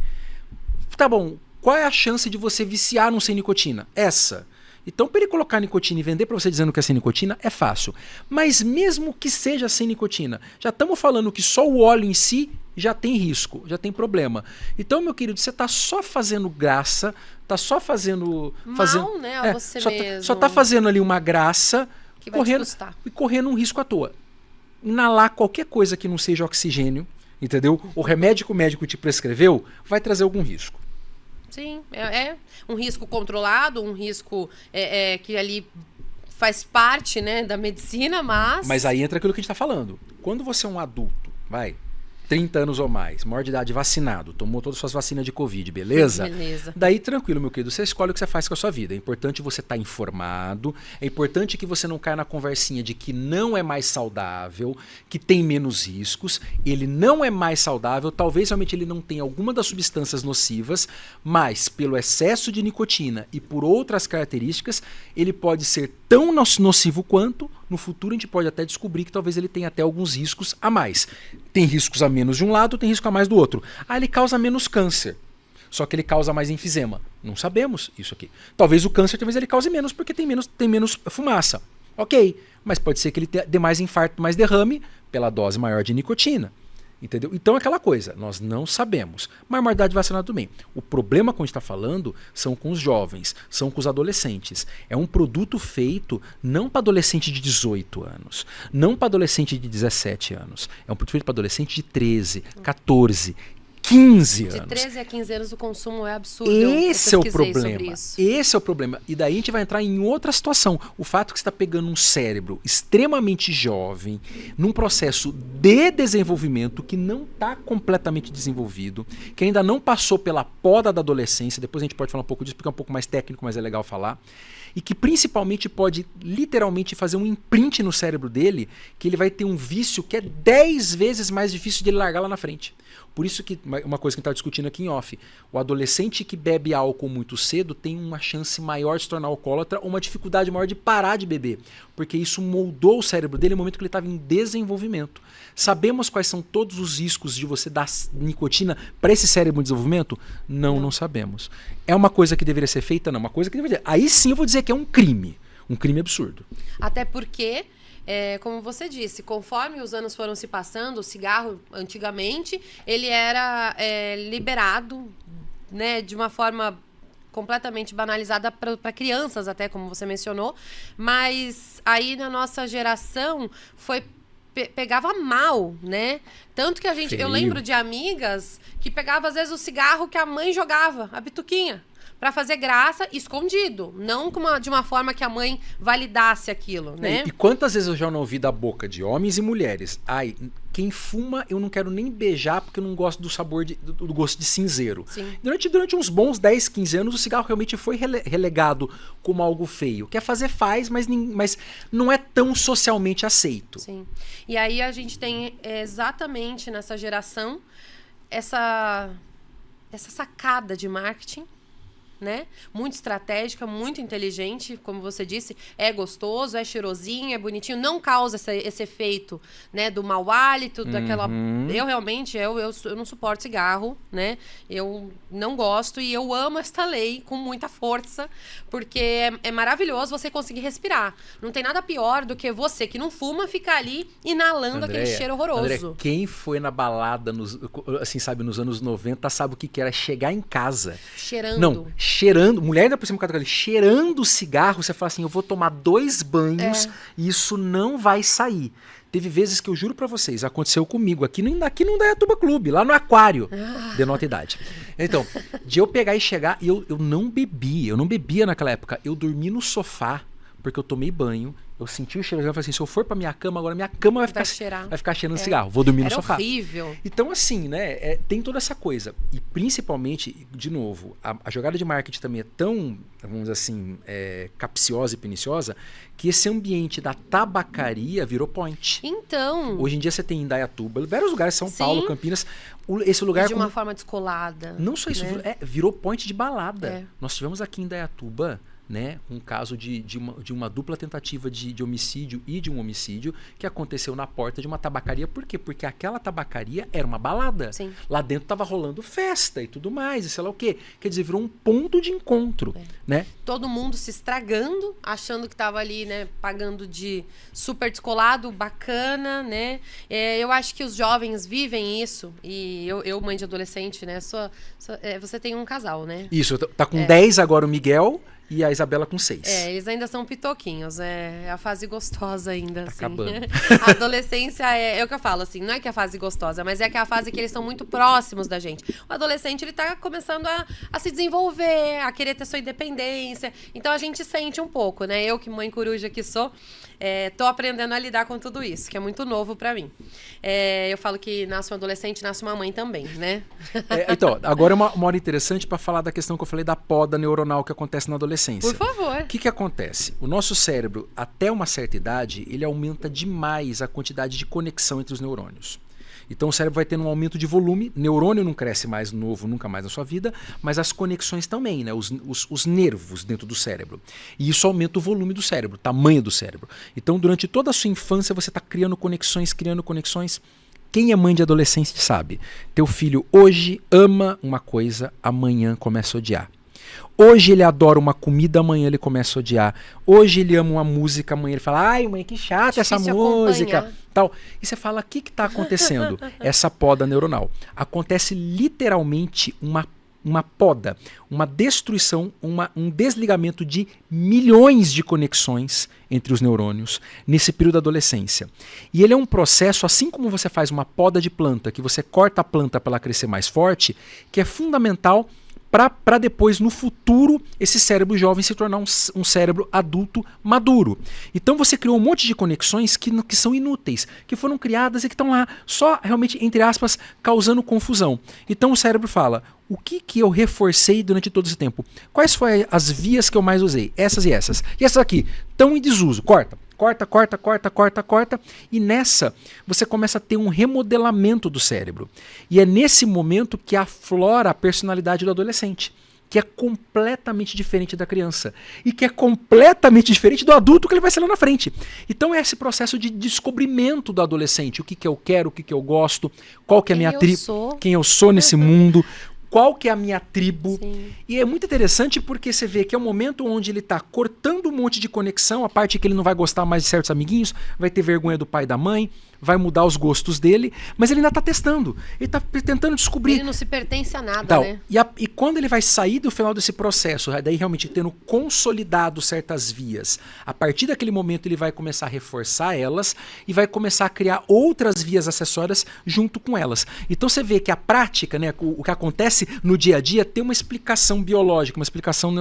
Tá bom, qual é a chance de você viciar num sem nicotina? Essa. Então, para ele colocar nicotina e vender para você dizendo que é sem nicotina, é fácil. Mas mesmo que seja sem nicotina, já estamos falando que só o óleo em si já tem risco, já tem problema. Então, meu querido, você está só fazendo graça, está só fazendo...
Mal, né? A você mesmo.
Só está fazendo ali uma graça
que vai te custar.
E correndo um risco à toa. Inalar qualquer coisa que não seja oxigênio, entendeu? O remédio que o médico te prescreveu vai trazer algum risco.
Sim, é um risco controlado, um risco que ali faz parte, né, da medicina, mas...
Mas aí entra aquilo que a gente está falando. Quando você é um adulto, 30 anos ou mais, maior de idade, vacinado, tomou todas as suas vacinas de Covid, beleza?
Beleza.
Daí, tranquilo, meu querido, você escolhe o que você faz com a sua vida. É importante você estar informado, é importante que você não caia na conversinha de que não é mais saudável, que tem menos riscos, ele não é mais saudável, talvez realmente ele não tenha alguma das substâncias nocivas, mas pelo excesso de nicotina e por outras características, ele pode ser tão nocivo quanto, no futuro a gente pode até descobrir que talvez ele tenha até alguns riscos a mais. Tem riscos a menos de um lado, tem risco a mais do outro. Ele causa menos câncer, só que ele causa mais enfisema. Não sabemos isso aqui. Talvez o câncer, talvez ele cause menos, porque tem menos fumaça. Ok, mas pode ser que ele dê mais infarto, mais derrame, pela dose maior de nicotina. Entendeu? Então é aquela coisa, nós não sabemos. Mas a maioridade vacinada também. O problema que a gente está falando são com os jovens, são com os adolescentes. É um produto feito não para adolescente de 18 anos, não para adolescente de 17 anos. É um produto feito para adolescente de 13, 14, 15 anos.
De 13 a 15 anos o consumo é absurdo.
Esse é o problema. Esse é o problema. E daí a gente vai entrar em outra situação. O fato que você está pegando um cérebro extremamente jovem, num processo de desenvolvimento que não está completamente desenvolvido, que ainda não passou pela poda da adolescência, depois a gente pode falar um pouco disso, porque é um pouco mais técnico, mas é legal falar, e que principalmente pode literalmente fazer um imprint no cérebro dele, que ele vai ter um vício que é 10 vezes mais difícil de ele largar lá na frente. Por isso que, uma coisa que a gente está discutindo aqui em off, o adolescente que bebe álcool muito cedo tem uma chance maior de se tornar alcoólatra ou uma dificuldade maior de parar de beber, porque isso moldou o cérebro dele no momento que ele estava em desenvolvimento. Sabemos quais são todos os riscos de você dar nicotina para esse cérebro em desenvolvimento? Não sabemos. É uma coisa que deveria ser feita? Não, uma coisa que deveria... Aí sim eu vou dizer que é um crime absurdo.
Até porque... como você disse, conforme os anos foram se passando, o cigarro, antigamente, ele era liberado, né, de uma forma completamente banalizada para crianças, até como você mencionou, mas aí na nossa geração pegava mal, né? Tanto que eu lembro de amigas que pegavam às vezes o cigarro que a mãe jogava, a bituquinha, para fazer graça escondido, não de uma forma que a mãe validasse aquilo, né?
E quantas vezes eu já não ouvi da boca de homens e mulheres, quem fuma eu não quero nem beijar porque eu não gosto do sabor, do gosto de cinzeiro.
Sim.
Durante uns bons 10, 15 anos o cigarro realmente foi relegado como algo feio. Quer fazer, faz, mas não é tão socialmente aceito.
Sim. E aí a gente tem exatamente nessa geração essa sacada de marketing, né? Muito estratégica, muito inteligente, como você disse, é gostoso, é cheirosinho, é bonitinho, não causa esse efeito, né, do mau hálito, daquela... Eu realmente, eu não suporto cigarro, né? Eu não gosto e eu amo esta lei com muita força, porque é maravilhoso você conseguir respirar. Não tem nada pior do que você que não fuma ficar ali inalando aquele cheiro horroroso.
André, quem foi na balada, nos anos 90, sabe o que era chegar em casa.
Cheirando.
cheirando, mulher ainda por cima do cabelo, cheirando cigarro, você fala assim, eu vou tomar 2 banhos e isso não vai sair. Teve vezes que eu juro pra vocês, aconteceu comigo aqui no Indaiatuba Clube, lá no aquário, denota idade. Então, de eu pegar e chegar, e eu não bebia naquela época, eu dormi no sofá, porque eu tomei banho, eu senti o cheiro, eu falei assim, se eu for pra minha cama, agora minha cama vai ficar cheirando cigarro, vou dormir no sofá.
Horrível.
Então assim, né, tem toda essa coisa, e principalmente, de novo, a jogada de marketing também é tão, vamos dizer assim, capciosa e perniciosa, que esse ambiente da tabacaria virou point.
Então...
Hoje em dia você tem Indaiatuba, vários lugares, São Paulo, Campinas, esse lugar...
De uma forma descolada.
Não só isso,
né?
Virou point de balada. Nós tivemos aqui em Indaiatuba, né, um caso de uma dupla tentativa de homicídio e de um homicídio que aconteceu na porta de uma tabacaria. Por quê? Porque aquela tabacaria era uma balada.
Sim.
Lá dentro tava rolando festa e tudo mais, e sei lá o quê. Quer dizer, virou um ponto de encontro. Né?
Todo mundo se estragando, achando que tava ali, né, pagando de super descolado, bacana, né? Eu acho que os jovens vivem isso, e eu mãe de adolescente, né, você tem um casal, né?
Isso, tá com 10 agora o Miguel... E a Isabela com 6.
Eles ainda são pitoquinhos. É a fase gostosa ainda, assim.
Acabando.
A adolescência é o que eu falo, assim, não é que é a fase gostosa, mas é que é a fase que eles são muito próximos da gente. O adolescente, ele tá começando a se desenvolver, a querer ter sua independência. Então, a gente sente um pouco, né? Eu, que mãe coruja que sou, tô aprendendo a lidar com tudo isso, que é muito novo pra mim. Eu falo que nasce um adolescente, nasce uma mãe também, né?
Então, agora é uma hora interessante para falar da questão que eu falei da poda neuronal que acontece na adolescência.
Por favor.
O que acontece? O nosso cérebro, até uma certa idade, ele aumenta demais a quantidade de conexão entre os neurônios. Então o cérebro vai tendo um aumento de volume, neurônio não cresce mais novo nunca mais na sua vida, mas as conexões também, né? Os nervos dentro do cérebro. E isso aumenta o volume do cérebro, o tamanho do cérebro. Então durante toda a sua infância você está criando conexões. Quem é mãe de adolescente sabe. Teu filho hoje ama uma coisa, amanhã começa a odiar. Hoje ele adora uma comida, amanhã ele começa a odiar. Hoje ele ama uma música, amanhã ele fala, ai mãe, que chata essa música. Tal. E você fala, o que está acontecendo? Essa poda neuronal. Acontece literalmente uma poda, uma destruição, um desligamento de milhões de conexões entre os neurônios nesse período da adolescência. E ele é um processo, assim como você faz uma poda de planta, que você corta a planta para ela crescer mais forte, que é fundamental para depois, no futuro, esse cérebro jovem se tornar um cérebro adulto maduro. Então você criou um monte de conexões que são inúteis, que foram criadas e que estão lá só realmente, entre aspas, causando confusão. Então o cérebro fala, o que eu reforcei durante todo esse tempo? Quais foram as vias que eu mais usei? Essas e essas. E essas aqui, estão em desuso. Corta. E nessa, você começa a ter um remodelamento do cérebro. E é nesse momento que aflora a personalidade do adolescente, que é completamente diferente da criança. E que é completamente diferente do adulto que ele vai ser lá na frente. Então é esse processo de descobrimento do adolescente. O que eu quero, o que eu gosto, qual que é a minha tribo, quem eu sou nesse mundo, qual que é a minha tribo.
Sim.
E é muito interessante porque você vê que é um momento onde ele está cortando um monte de conexão, a parte que ele não vai gostar mais de certos amiguinhos, vai ter vergonha do pai e da mãe, vai mudar os gostos dele, mas ele ainda está testando, ele está tentando descobrir.
Ele não se pertence a nada,
Então,
né?
E quando ele vai sair do final desse processo, daí realmente tendo consolidado certas vias, a partir daquele momento ele vai começar a reforçar elas e vai começar a criar outras vias acessórias junto com elas. Então você vê que a prática, né, o que acontece no dia a dia tem uma explicação biológica, uma explicação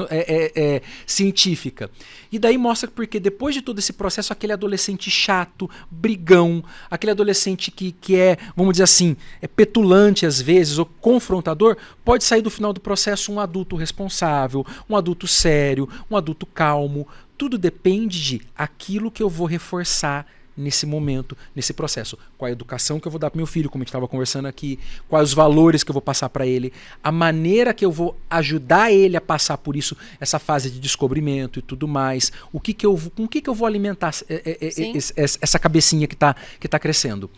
científica. E daí mostra porque depois de todo esse processo, aquele adolescente chato, brigão, aquele adolescente que é, vamos dizer assim, petulante às vezes, ou confrontador, pode sair do final do processo um adulto responsável, um adulto sério, um adulto calmo. Tudo depende de aquilo que eu vou reforçar nesse momento, nesse processo. Qual a educação que eu vou dar para meu filho, como a gente estava conversando aqui, quais os valores que eu vou passar para ele, a maneira que eu vou ajudar ele a passar por isso, essa fase de descobrimento e tudo mais, com o que eu vou alimentar essa cabecinha que tá crescendo.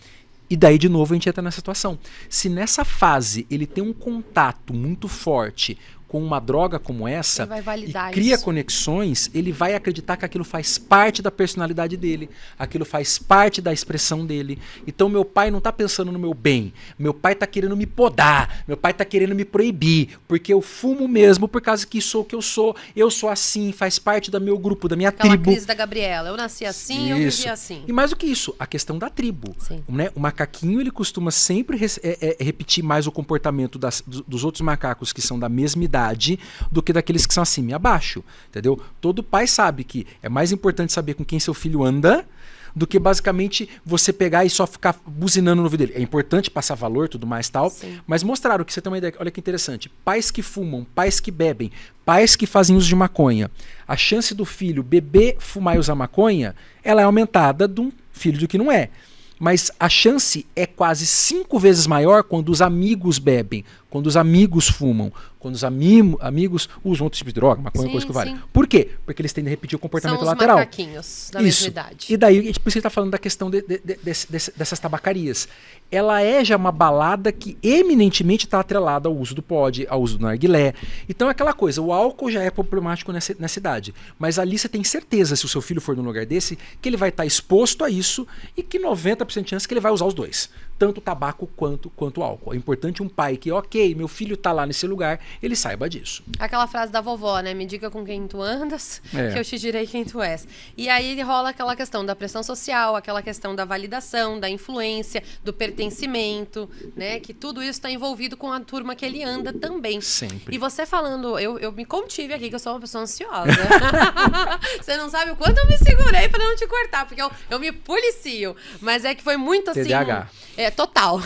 E daí, de novo, a gente entra nessa situação. Se nessa fase ele tem um contato muito forte com uma droga como essa
Ele vai validar
e cria
isso.
conexões, ele vai acreditar que aquilo faz parte da personalidade dele, aquilo faz parte da expressão dele. Então meu pai não tá pensando no meu bem, meu pai tá querendo me podar, meu pai tá querendo me proibir, porque eu fumo mesmo por causa que sou o que eu sou assim, faz parte do meu grupo, da minha
Aquela
tribo.
crise da Gabriela. Eu nasci assim, eu vivi assim.
E mais do que isso, a questão da tribo.
Sim.
Né? O macaquinho ele costuma sempre repetir mais o comportamento dos outros macacos que são da mesma idade do que daqueles que são acima e abaixo. Entendeu? Todo pai sabe que é mais importante saber com quem seu filho anda do que basicamente você pegar e só ficar buzinando no ouvido dele. É importante passar valor, tudo mais e tal,
Sim.
mas mostraram que você tem uma ideia. Olha que interessante. Pais que fumam, pais que bebem, pais que fazem uso de maconha. A chance do filho beber, fumar e usar maconha, ela é aumentada de um filho do que não é. Mas a chance é quase 5 vezes maior quando os amigos bebem, quando os amigos fumam, quando os amigos usam outro tipo de droga, maconha,
Sim,
coisa que vale.
sim.
Por quê? Porque eles tendem a repetir o comportamento
São os
lateral.
macaquinhos da
Isso.
mesma idade.
E daí, por isso que você está falando da questão dessas tabacarias. Ela é já uma balada que eminentemente está atrelada ao uso do pod, ao uso do narguilé. Então é aquela coisa, o álcool já é problemático nessa idade. Mas ali você tem certeza, se o seu filho for num lugar desse, que ele vai estar exposto a isso e que 90% de chance que ele vai usar os dois. Tanto o tabaco quanto o álcool. É importante um pai que, ok, meu filho está lá nesse lugar, ele saiba disso.
Aquela frase da vovó, né? Me diga com quem tu andas, que eu te direi quem tu és. E aí rola aquela questão da pressão social, aquela questão da validação, da influência, do pertencimento, né? Que tudo isso está envolvido com a turma que ele anda também.
Sempre.
E você falando, eu me contive aqui, que eu sou uma pessoa ansiosa. Você não sabe o quanto eu me segurei para não te cortar, porque eu me policio. Mas é que foi muito assim...
TDAH.
Total.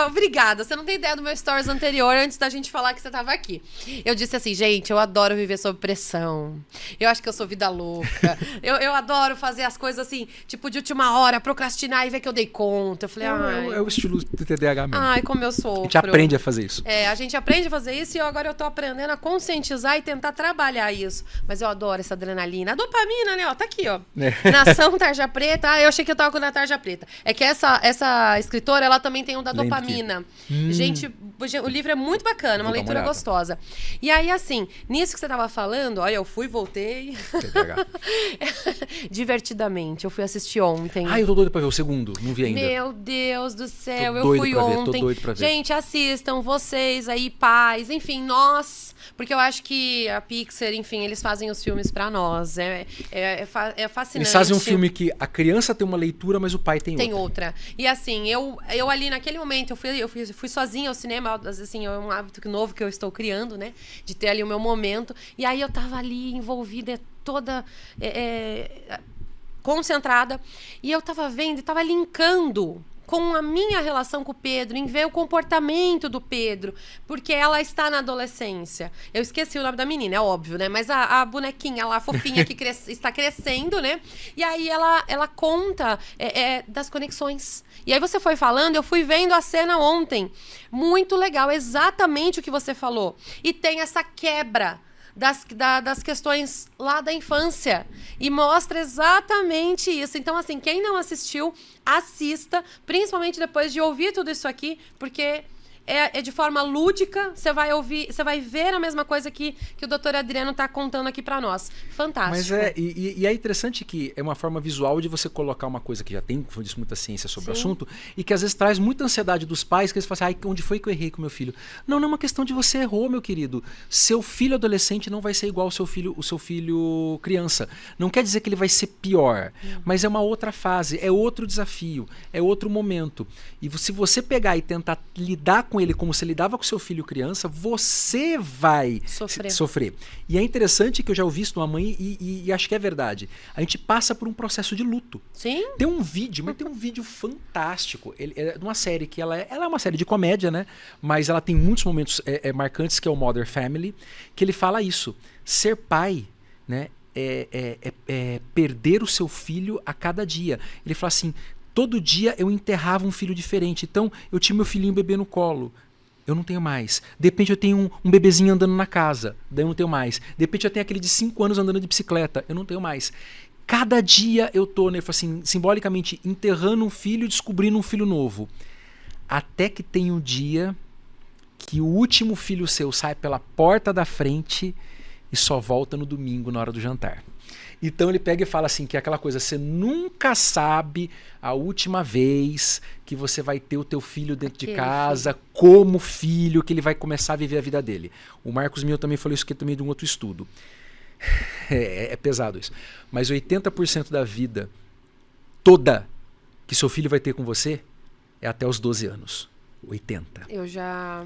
Obrigada. Você não tem ideia do meu stories anterior, antes da gente falar que você tava aqui. Eu disse assim, gente, eu adoro viver sob pressão. Eu acho que eu sou vida louca. eu adoro fazer as coisas assim, tipo, de última hora, procrastinar e ver que eu dei conta. Eu falei,
É o estilo do TDAH mesmo.
ai, como eu sou.
A gente aprende a fazer isso.
A gente aprende a fazer isso e agora eu tô aprendendo a conscientizar e tentar trabalhar isso. Mas eu adoro essa adrenalina. A dopamina, né? Ó, tá aqui, ó. Nação Tarja Preta. Eu achei que eu tava com a Tarja Preta. É que essa escritora, ela também tem um da
Lembro
dopamina. Gente, o livro é muito bacana, uma
Vou dar uma
leitura
olhada.
gostosa. E aí, assim, nisso que você tava falando, olha, eu fui, voltei.
TDAH.
Divertidamente. Eu fui assistir ontem.
Eu tô doido pra ver o segundo, não vi ainda.
Meu Deus do céu,
Tô
eu
doido
fui
pra ver, tô
ontem.
doido pra ver.
Gente, assistam, vocês aí, pais, enfim, nós. Porque eu acho que a Pixar, enfim, eles fazem os filmes pra nós. É fascinante.
Eles fazem um filme que a criança tem uma leitura, mas o pai tem
outra. E assim, eu ali naquele momento, eu fui sozinha ao cinema, assim, é um hábito novo que eu estou criando, né? De ter ali o meu momento. E aí eu tava ali envolvida, toda concentrada. E eu tava vendo e tava linkando com a minha relação com o Pedro, em ver o comportamento do Pedro, porque ela está na adolescência. Eu esqueci o nome da menina, é óbvio, né? Mas a bonequinha lá, a fofinha, que está crescendo, né? E aí ela conta das conexões. E aí você foi falando, eu fui vendo a cena ontem. Muito legal, exatamente o que você falou. E tem essa quebra das questões lá da infância. E mostra exatamente isso. Então, assim, quem não assistiu, assista, principalmente depois de ouvir tudo isso aqui, porque é de forma lúdica, você vai ouvir, você vai ver a mesma coisa que o doutor Adriano está contando aqui para nós. Fantástico.
Mas e é interessante que é uma forma visual de você colocar uma coisa que já tem, como disse, muita ciência sobre o assunto, e que às vezes traz muita ansiedade dos pais, que eles falam assim, onde foi que eu errei com meu filho? Não é uma questão de você errou, meu querido. Seu filho adolescente não vai ser igual ao seu filho criança. Não quer dizer que ele vai ser pior, mas é uma outra fase, é outro desafio, é outro momento. E se você pegar e tentar lidar com ele como você lidava com seu filho criança, você vai sofrer. E é interessante que eu já ouvi isso de uma mãe e acho que é verdade. A gente passa por um processo de luto.
Sim.
Tem um vídeo fantástico. É de uma série que ela é uma série de comédia, né? Mas ela tem muitos momentos marcantes, que é o Modern Family, que ele fala isso. Ser pai, né? É perder o seu filho a cada dia. Ele fala assim, todo dia eu enterrava um filho diferente. Então, eu tinha meu filhinho bebê no colo. Eu não tenho mais. De repente eu tenho um bebezinho andando na casa. Daí eu não tenho mais. De repente eu tenho aquele de 5 anos andando de bicicleta. Eu não tenho mais. Cada dia eu tô, né, assim, simbolicamente, enterrando um filho e descobrindo um filho novo. Até que tem um dia que o último filho seu sai pela porta da frente e só volta no domingo na hora do jantar. Então ele pega e fala assim, que é aquela coisa, você nunca sabe a última vez que você vai ter o teu filho dentro de casa, como filho, que ele vai começar a viver a vida dele. O Marcos Mion também falou isso aqui também de um outro estudo. É pesado isso. Mas 80% da vida toda que seu filho vai ter com você é até os 12 anos. 80.
Eu já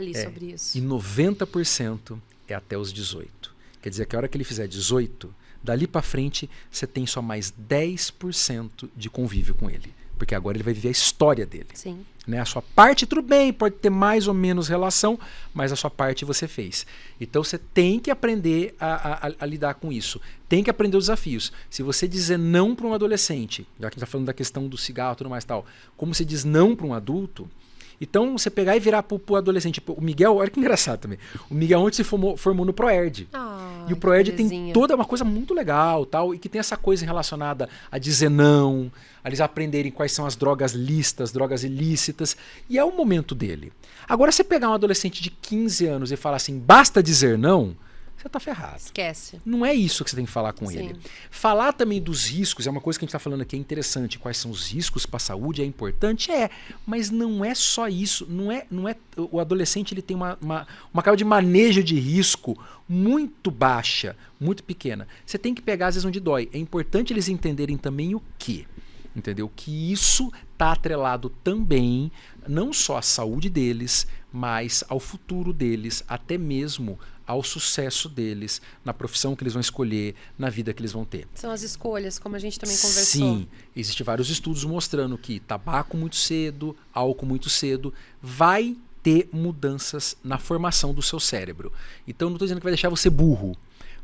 li sobre isso.
E 90% é até os 18. Quer dizer que a hora que ele fizer 18, dali pra frente, você tem só mais 10% de convívio com ele. Porque agora ele vai viver a história dele.
Sim.
Né? A sua parte, tudo bem, pode ter mais ou menos relação, mas a sua parte você fez. Então você tem que aprender a lidar com isso. Tem que aprender os desafios. Se você dizer não para um adolescente, já que a gente está falando da questão do cigarro e tudo mais tal, como você diz não para um adulto, então você pegar e virar pro adolescente. O Miguel, olha que engraçado também. O Miguel ontem se formou no Proerd. E o Proerd tem toda uma coisa muito legal, tal, e que tem essa coisa relacionada a dizer não, a eles aprenderem quais são as drogas lícitas, drogas ilícitas, e é o momento dele. Agora, você pegar um adolescente de 15 anos e falar assim, basta dizer não, você tá ferrado.
Esquece.
Não é isso que você tem que falar com ele. Falar também dos riscos, é uma coisa que a gente tá falando aqui, é interessante. Quais são os riscos para a saúde, é importante? Mas não é só isso. Não é, o adolescente ele tem uma causa de manejo de risco muito baixa, muito pequena. Você tem que pegar, às vezes, onde dói. É importante eles entenderem também o quê? Entendeu? Que isso está atrelado também, não só à saúde deles, mas ao futuro deles, até mesmo ao sucesso deles, na profissão que eles vão escolher, na vida que eles vão ter.
São as escolhas, como a gente também conversou.
Sim, existem vários estudos mostrando que tabaco muito cedo, álcool muito cedo, vai ter mudanças na formação do seu cérebro. Então não estou dizendo que vai deixar você burro,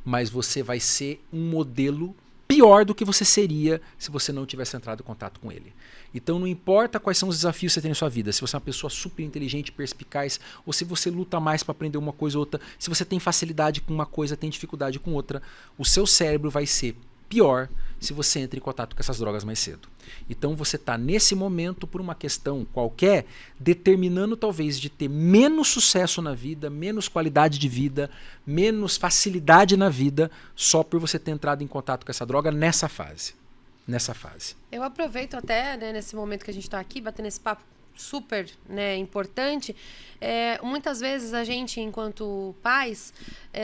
mas você vai ser um modelo pior do que você seria se você não tivesse entrado em contato com ele. Então não importa quais são os desafios que você tem na sua vida, se você é uma pessoa super inteligente, perspicaz, ou se você luta mais para aprender uma coisa ou outra, se você tem facilidade com uma coisa, tem dificuldade com outra, o seu cérebro vai ser pior se você entra em contato com essas drogas mais cedo. Então você está nesse momento, por uma questão qualquer, determinando talvez de ter menos sucesso na vida, menos qualidade de vida, menos facilidade na vida, só por você ter entrado em contato com essa droga nessa fase. Eu
aproveito até, né, nesse momento que a gente está aqui, batendo esse papo super, né, importante. Muitas vezes a gente, enquanto pais,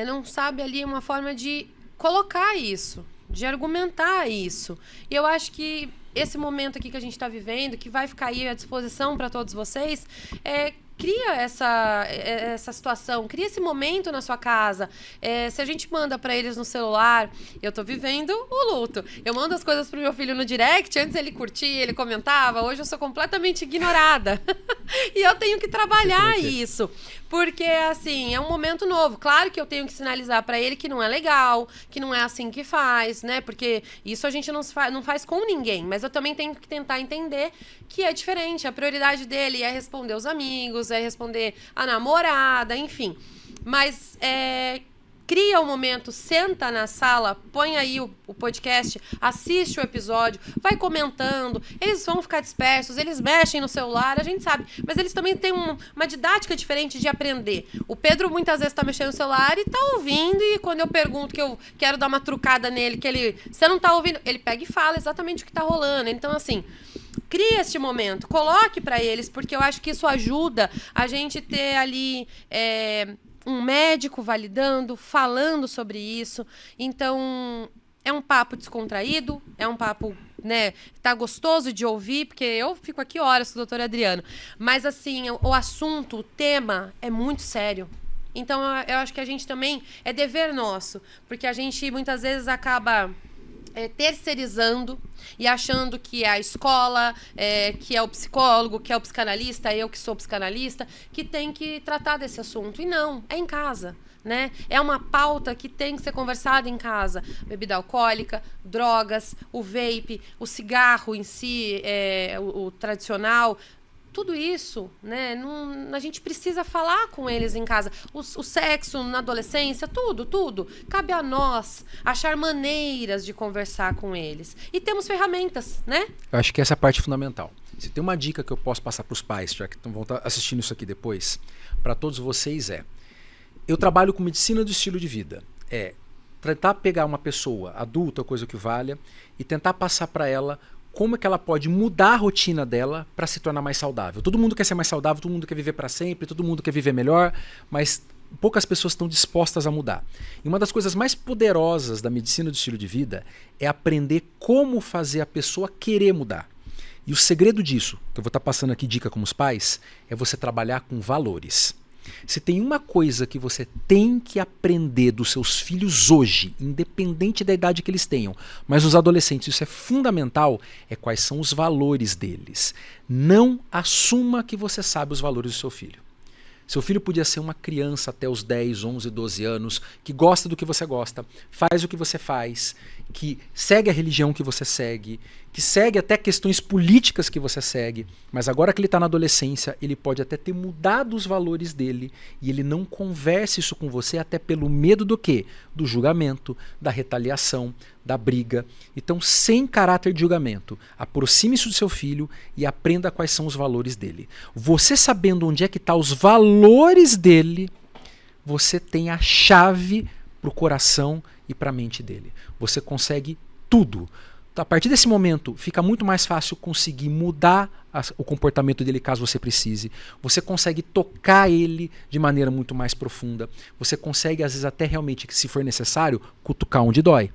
não sabe ali uma forma de colocar isso, de argumentar isso. E eu acho que esse momento aqui que a gente está vivendo, que vai ficar aí à disposição para todos vocês, cria essa situação, cria esse momento na sua casa. Se a gente manda para eles no celular, eu tô vivendo o luto. Eu mando as coisas pro meu filho no direct, antes ele curtia, ele comentava, hoje eu sou completamente ignorada. E eu tenho que trabalhar isso. Porque, assim, é um momento novo. Claro que eu tenho que sinalizar para ele que não é legal, que não é assim que faz, né? Porque isso a gente não faz com ninguém. Mas eu também tenho que tentar entender que é diferente. A prioridade dele é responder os amigos, é responder a namorada, enfim. Mas cria um momento, senta na sala, põe aí o podcast, assiste o episódio, vai comentando, eles vão ficar dispersos, eles mexem no celular, a gente sabe, mas eles também têm uma didática diferente de aprender. O Pedro muitas vezes tá mexendo no celular e tá ouvindo, e quando eu pergunto que eu quero dar uma trucada nele, você não tá ouvindo, ele pega e fala exatamente o que tá rolando. Então, assim, cria este momento, coloque para eles, porque eu acho que isso ajuda a gente ter ali um médico validando, falando sobre isso. Então, é um papo descontraído, é um papo, né, tá gostoso de ouvir, porque eu fico aqui horas com o doutor Adriano. Mas, assim, o assunto, o tema é muito sério. Então, eu acho que a gente também, é dever nosso, porque a gente muitas vezes acaba terceirizando e achando que é a escola, que é o psicólogo, que é o psicanalista, eu que sou psicanalista, que tem que tratar desse assunto. E não, é em casa, né? É uma pauta que tem que ser conversada em casa. Bebida alcoólica, drogas, o vape, o cigarro em si, o tradicional. Tudo isso, né, a gente precisa falar com eles em casa. O sexo na adolescência, tudo. Cabe a nós achar maneiras de conversar com eles. E temos ferramentas, né?
Eu acho que essa é a parte fundamental. Se tem uma dica que eu posso passar para os pais, já que vão estar assistindo isso aqui depois, para todos vocês eu trabalho com medicina do estilo de vida. Tentar pegar uma pessoa adulta, coisa que valha, e tentar passar para ela como é que ela pode mudar a rotina dela para se tornar mais saudável. Todo mundo quer ser mais saudável, todo mundo quer viver para sempre, todo mundo quer viver melhor, mas poucas pessoas estão dispostas a mudar. E uma das coisas mais poderosas da medicina do estilo de vida é aprender como fazer a pessoa querer mudar. E o segredo disso, que eu vou estar passando aqui dica como os pais, é você trabalhar com valores. Se tem uma coisa que você tem que aprender dos seus filhos hoje, independente da idade que eles tenham, mas os adolescentes, isso é fundamental, é quais são os valores deles. Não assuma que você sabe os valores do seu filho. Seu filho podia ser uma criança até os 10, 11, 12 anos, que gosta do que você gosta, faz o que você faz, que segue a religião que você segue, que segue até questões políticas que você segue, mas agora que ele está na adolescência, ele pode até ter mudado os valores dele e ele não conversa isso com você até pelo medo do quê? Do julgamento, da retaliação, da briga. Então, sem caráter de julgamento, aproxime-se do seu filho e aprenda quais são os valores dele. Você sabendo onde é que estão os valores dele, você tem a chave para o coração e para a mente dele. Você consegue tudo. A partir desse momento, fica muito mais fácil conseguir mudar o comportamento dele caso você precise. Você consegue tocar ele de maneira muito mais profunda. Você consegue, às vezes, até realmente, se for necessário, cutucar onde dói.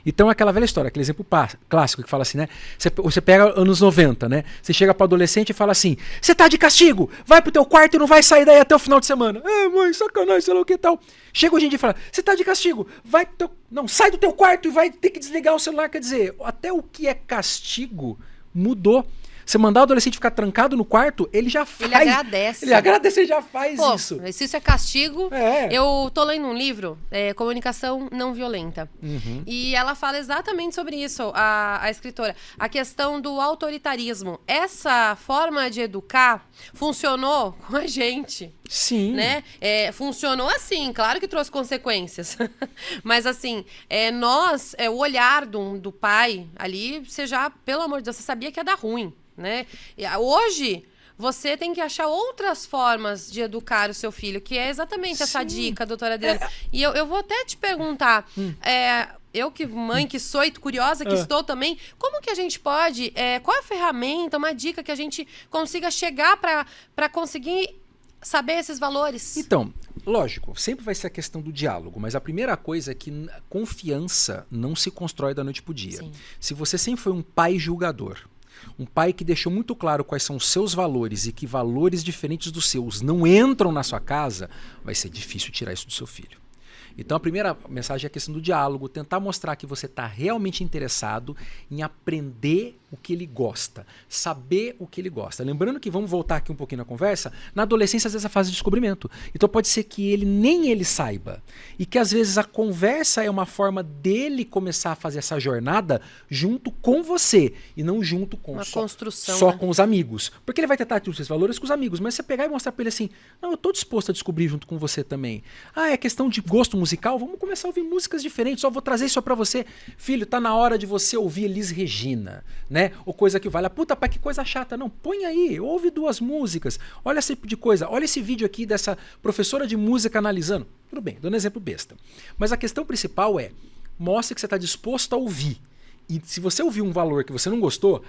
Então é aquela velha história, aquele exemplo clássico que fala assim, né? Você pega anos 90, né? Você chega para adolescente e fala assim: você tá de castigo, vai pro teu quarto e não vai sair daí até o final de semana. Mãe, sacanagem, sei lá o que tal. Chega hoje em dia e fala: você tá de castigo, vai pro teu... Não, sai do teu quarto e vai ter que desligar o celular. Quer dizer, até o que é castigo mudou. Você mandar o adolescente ficar trancado no quarto, ele já faz.
Ele agradece.
Ele agradece, ele já faz isso.
Se isso é castigo... Eu tô lendo um livro, Comunicação Não Violenta.
Uhum.
E ela fala exatamente sobre isso, a escritora. A questão do autoritarismo. Essa forma de educar funcionou com a gente.
Sim.
Né? Funcionou assim, claro que trouxe consequências. Mas assim, o olhar do pai ali, você já, pelo amor de Deus, você sabia que ia dar ruim. Né? Hoje, você tem que achar outras formas de educar o seu filho, que é exatamente essa dica, doutora Adriana. E eu vou até te perguntar, eu que mãe que sou e curiosa que estou também, como que a gente pode, qual é a ferramenta, uma dica que a gente consiga chegar para conseguir saber esses valores?
Então, lógico, sempre vai ser a questão do diálogo, mas a primeira coisa é que confiança não se constrói da noite pro dia.
Sim.
Se você sempre foi um pai julgador, um pai que deixou muito claro quais são os seus valores e que valores diferentes dos seus não entram na sua casa, vai ser difícil tirar isso do seu filho. Então a primeira mensagem é a questão do diálogo, tentar mostrar que você está realmente interessado em aprender o que ele gosta, saber o que ele gosta. Lembrando que, vamos voltar aqui um pouquinho na conversa, na adolescência às vezes é a fase de descobrimento. Então pode ser que nem ele saiba. E que às vezes a conversa é uma forma dele começar a fazer essa jornada junto com você e não junto com
uma construção,
só
né?
com os amigos. Porque ele vai tentar ter os seus valores com os amigos, mas você pegar e mostrar para ele assim: não, eu estou disposto a descobrir junto com você também. É questão de gosto musical, vamos começar a ouvir músicas diferentes, só vou trazer isso para você. Filho, tá na hora de você ouvir Elis Regina, né? Ou coisa que vale. Puta, pai, que coisa chata. Não, põe aí, ouve 2 músicas. Olha esse tipo de coisa. Olha esse vídeo aqui dessa professora de música analisando. Tudo bem, dando exemplo besta. Mas a questão principal é, mostre que você está disposto a ouvir. E se você ouvir um valor que você não gostou,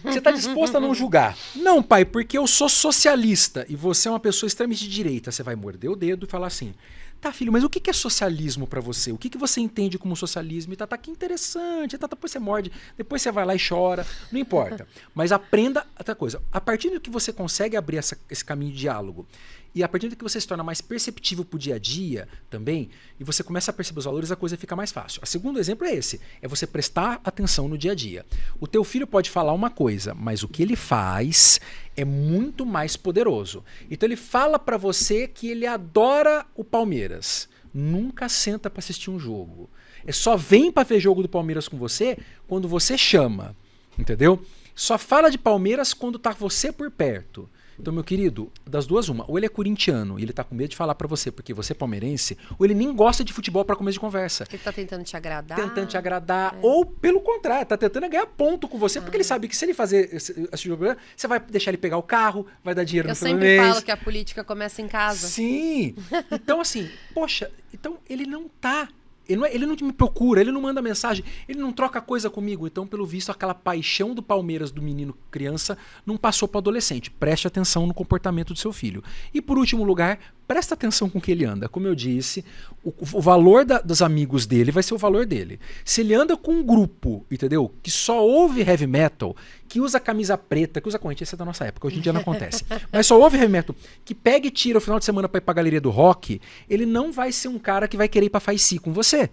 você está disposto a não julgar. Não, pai, porque eu sou socialista e você é uma pessoa extremamente de direita. Você vai morder o dedo e falar assim: tá, filho, mas o que é socialismo pra você? O que você entende como socialismo? E tá, que interessante. Tá, depois você morde, depois você vai lá e chora. Não importa. Mas aprenda outra coisa. A partir do que você consegue abrir esse caminho de diálogo e a partir do que você se torna mais perceptível pro dia a dia também, e você começa a perceber os valores, a coisa fica mais fácil. O segundo exemplo é esse. É você prestar atenção no dia a dia. O teu filho pode falar uma coisa, mas o que ele faz é muito mais poderoso. Então ele fala pra você que ele adora o Palmeiras. Nunca senta pra assistir um jogo. Só vem pra ver jogo do Palmeiras com você quando você chama. Entendeu? Só fala de Palmeiras quando tá você por perto. Então, meu querido, das duas uma, ou ele é corintiano e ele tá com medo de falar pra você porque você é palmeirense, ou ele nem gosta de futebol pra começo de conversa.
Ele tá tentando te agradar.
Tentando te agradar, ou pelo contrário, tá tentando ganhar ponto com você, porque ele sabe que se ele fazer esse jogo, você vai deixar ele pegar o carro, vai dar dinheiro no final do mês.
Eu sempre falo que a política começa em casa.
Sim. Então, assim, poxa, então ele não tá. Ele não me procura, ele não manda mensagem, ele não troca coisa comigo. Então, pelo visto, aquela paixão do Palmeiras do menino criança não passou para o adolescente. Preste atenção no comportamento do seu filho. E por último lugar, presta atenção com o que ele anda. Como eu disse, o valor dos amigos dele vai ser o valor dele. Se ele anda com um grupo, entendeu? Que só ouve heavy metal, que usa camisa preta, que usa corrente, essa é da nossa época, hoje em dia não acontece. Mas só ouve heavy metal, que pega e tira o final de semana para ir pra galeria do rock, ele não vai ser um cara que vai querer ir pra Faici com você.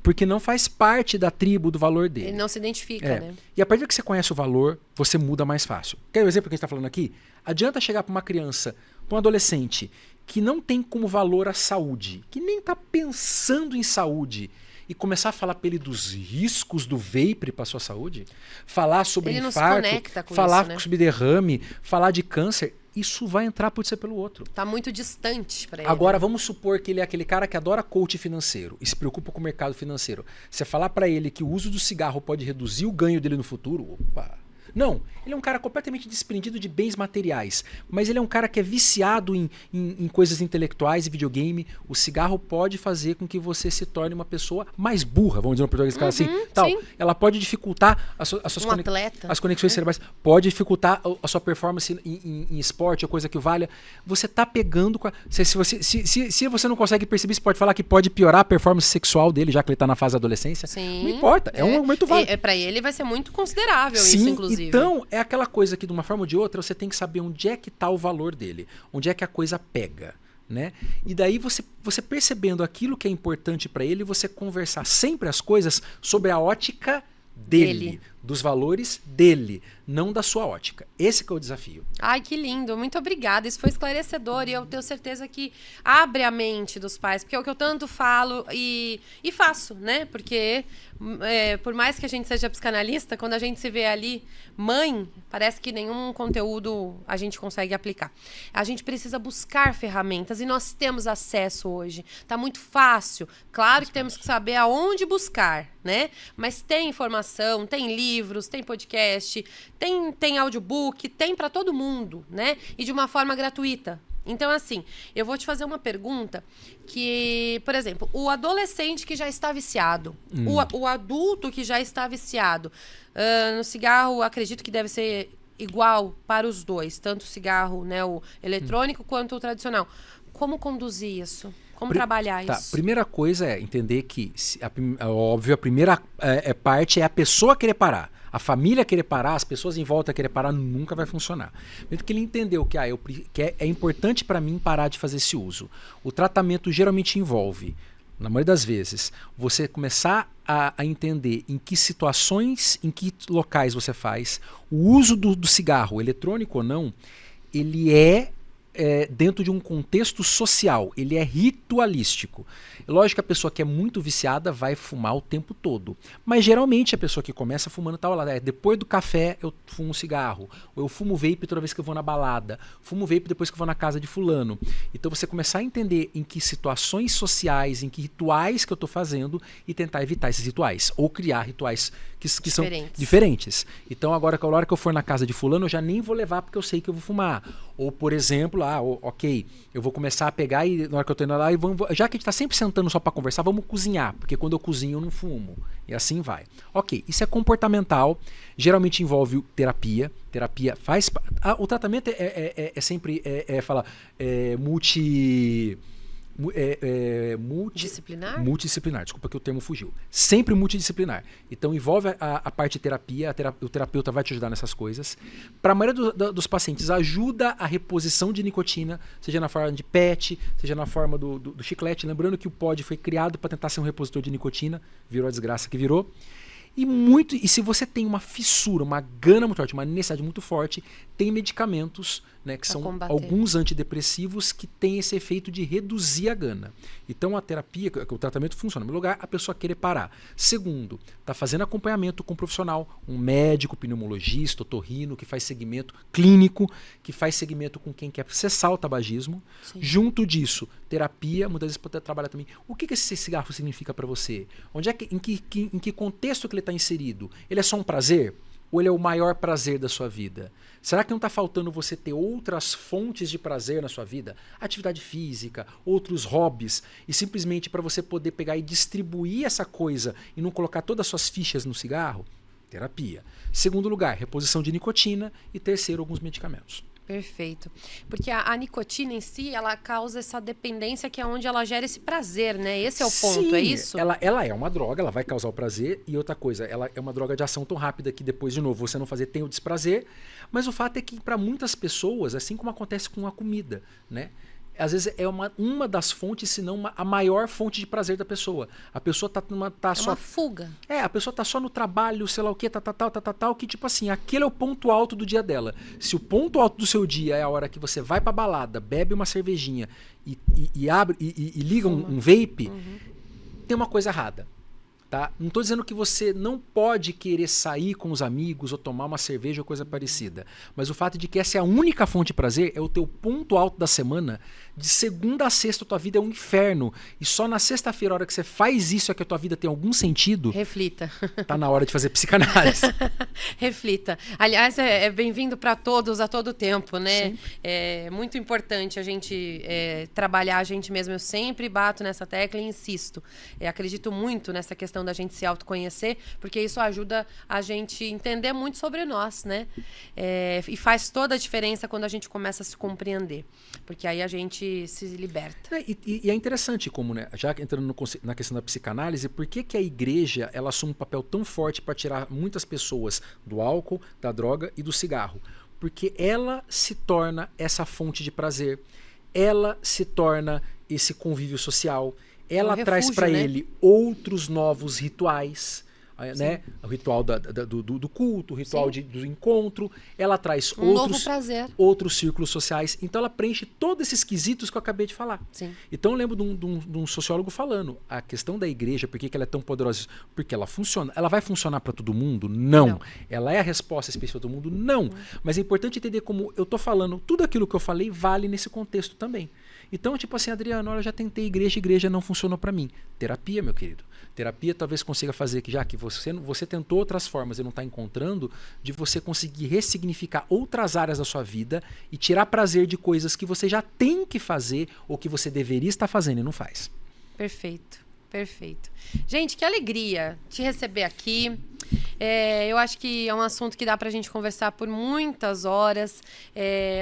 Porque não faz parte da tribo, do valor dele.
Ele não se identifica, né?
E a partir que você conhece o valor, você muda mais fácil. Quer o exemplo que a gente está falando aqui? Adianta chegar para uma criança, para um adolescente, que não tem como valor a saúde, que nem está pensando em saúde, e começar a falar para ele dos riscos do vape para sua saúde? Falar sobre
ele
infarto,
não se conecta com
falar
isso, né?
sobre derrame, falar de câncer. Isso vai entrar por ser pelo outro.
Tá muito distante para ele.
Agora, vamos supor que ele é aquele cara que adora coach financeiro e se preocupa com o mercado financeiro. Você falar para ele que o uso do cigarro pode reduzir o ganho dele no futuro, opa. Não, ele é um cara completamente desprendido de bens materiais, mas ele é um cara que é viciado em coisas intelectuais e videogame. O cigarro pode fazer com que você se torne uma pessoa mais burra, vamos dizer no português assim. Tal. Ela pode dificultar as suas conexões cerebrais, pode dificultar a sua performance em esporte ou coisa que valha. Você tá pegando... Se você não consegue perceber, você pode falar que pode piorar a performance sexual dele, já que ele tá na fase da adolescência.
Sim,
não importa, é um argumento válido.
Para ele vai ser muito considerável.
Sim,
isso, inclusive.
Então, é aquela coisa que, de uma forma ou de outra, você tem que saber onde é que está o valor dele, onde é que a coisa pega, né? E daí você percebendo aquilo que é importante para ele, você conversar sempre as coisas sobre a ótica dele, dos valores dele, não da sua ótica. Esse que é o desafio.
Ai, que lindo. Muito obrigada. Isso foi esclarecedor e eu tenho certeza que abre a mente dos pais, porque é o que eu tanto falo e faço, né? Porque por mais que a gente seja psicanalista, quando a gente se vê ali mãe, parece que nenhum conteúdo a gente consegue aplicar. A gente precisa buscar ferramentas e nós temos acesso hoje. Tá muito fácil. Claro que temos que saber aonde buscar, né? Mas tem informação, tem livros, tem podcast, tem audiobook, tem para todo mundo, né? E de uma forma gratuita. Então, assim, eu vou te fazer uma pergunta que, por exemplo, o adolescente que já está viciado, o adulto que já está viciado no cigarro, acredito que deve ser igual para os dois, tanto o cigarro, né, o eletrônico quanto o tradicional. Como conduzir isso? Como trabalhar isso?
A primeira coisa é entender que, óbvio, a primeira parte é a pessoa querer parar. A família querer parar, as pessoas em volta querer parar, nunca vai funcionar. Mesmo que ele entendeu que é importante para mim parar de fazer esse uso. O tratamento geralmente envolve, na maioria das vezes, você começar a entender em que situações, em que locais você faz. O uso do cigarro, eletrônico ou não, ele é dentro de um contexto social, ele é ritualístico. Lógico que a pessoa que é muito viciada vai fumar o tempo todo, mas geralmente a pessoa que começa fumando tal lá, depois do café eu fumo um cigarro, ou eu fumo vape toda vez que eu vou na balada, fumo vape depois que eu vou na casa de fulano. Então você começar a entender em que situações sociais, em que rituais que eu estou fazendo e tentar evitar esses rituais, ou criar rituais que são diferentes. Então agora, a hora que eu for na casa de fulano, eu já nem vou levar porque eu sei que eu vou fumar. Ou, por exemplo, ok, eu vou começar a pegar e na hora que eu tô indo lá, já que a gente tá sempre sentando só para conversar, vamos cozinhar, porque quando eu cozinho eu não fumo. E assim vai. Ok, isso é comportamental, geralmente envolve terapia. Terapia faz... o tratamento é sempre multidisciplinar, desculpa que o termo fugiu. Sempre multidisciplinar. Então envolve a parte de terapia, o terapeuta vai te ajudar nessas coisas. Para a maioria dos pacientes, ajuda a reposição de nicotina, seja na forma de PET, seja na forma do chiclete. Lembrando que o pod foi criado para tentar ser um repositor de nicotina, virou a desgraça que virou. E se você tem uma fissura, uma gana muito forte, uma necessidade muito forte, tem medicamentos né, que
Pra
são
combater.
alguns antidepressivos que têm esse efeito de reduzir a gana. Então a terapia, o tratamento funciona. Em primeiro lugar, a pessoa querer parar. Segundo, tá fazendo acompanhamento com um profissional, um médico, pneumologista, otorrino, que faz segmento clínico, que faz segmento com quem quer cessar o tabagismo.
Sim.
Junto disso, terapia, muitas vezes poder trabalhar também. O que esse cigarro significa para você? Em que contexto que ele está inserido? Ele é só um prazer? Ou ele é o maior prazer da sua vida? Será que não está faltando você ter outras fontes de prazer na sua vida? Atividade física, outros hobbies, e simplesmente para você poder pegar e distribuir essa coisa e não colocar todas as suas fichas no cigarro? Terapia. Segundo lugar, reposição de nicotina. E terceiro, alguns medicamentos.
Perfeito. Porque a nicotina em si, ela causa essa dependência que é onde ela gera esse prazer, né? Esse é o ponto,
Sim,
é isso?
Ela é uma droga, ela vai causar o prazer. E outra coisa, ela é uma droga de ação tão rápida que depois, de novo, você não fazer tem o desprazer. Mas o fato é que para muitas pessoas, assim como acontece com a comida, né? Às vezes é uma das fontes, se não a maior fonte de prazer da pessoa. A pessoa tá
Uma fuga.
a pessoa tá só no trabalho, sei lá o que, tal, que tipo assim, aquele é o ponto alto do dia dela. Se o ponto alto do seu dia é a hora que você vai pra balada, bebe uma cervejinha e abre e liga um vape, tem uma coisa errada. Tá? Não estou dizendo que você não pode querer sair com os amigos ou tomar uma cerveja ou coisa parecida. Mas o fato de que essa é a única fonte de prazer, é o teu ponto alto da semana. De segunda a sexta, a tua vida é um inferno. E só na sexta-feira, a hora que você faz isso, é que a tua vida tem algum sentido.
Reflita.
Tá na hora de fazer psicanálise.
Reflita. Aliás, é bem-vindo para todos a todo tempo, né?
Sim.
É muito importante a gente trabalhar a gente mesmo. Eu sempre bato nessa tecla e insisto. Acredito muito nessa questão da gente se autoconhecer, porque isso ajuda a gente entender muito sobre nós, né? E faz toda a diferença quando a gente começa a se compreender, porque aí a gente se liberta.
E é interessante como, né, já entrando na questão da psicanálise, por que a igreja ela assume um papel tão forte para tirar muitas pessoas do álcool, da droga e do cigarro? Porque ela se torna essa fonte de prazer, ela se torna esse convívio social, ela traz
refúgio,
para
né?
ele outros novos rituais, né? O ritual do culto, o ritual do encontro. Ela traz
Novo prazer.
outros círculos sociais. Então ela preenche todos esses quesitos que eu acabei de falar.
Sim.
Então eu lembro de um sociólogo falando, a questão da igreja, por que ela é tão poderosa? Porque ela funciona. Ela vai funcionar para todo mundo? Não. Ela é a resposta específica para todo mundo? Não. Mas é importante entender como eu tô falando, tudo aquilo que eu falei vale nesse contexto também. Então, tipo assim, Adriano, olha, eu já tentei igreja não funcionou para mim. Terapia, meu querido. Terapia talvez consiga fazer que, já que você tentou outras formas e não está encontrando, de você conseguir ressignificar outras áreas da sua vida e tirar prazer de coisas que você já tem que fazer ou que você deveria estar fazendo e não faz.
Perfeito, perfeito. Gente, que alegria te receber aqui. Eu acho que é um assunto que dá pra gente conversar por muitas horas.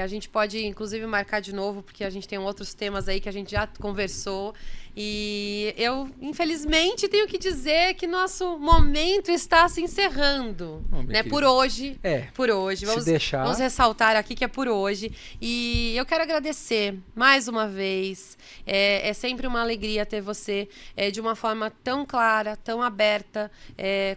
A gente pode, inclusive, marcar de novo, porque a gente tem outros temas aí que a gente já conversou. E eu, infelizmente, tenho que dizer que nosso momento está se encerrando, né? Por hoje. Por hoje. Vamos ressaltar aqui que é por hoje. E eu quero agradecer mais uma vez. É sempre uma alegria ter você de uma forma tão clara, tão aberta,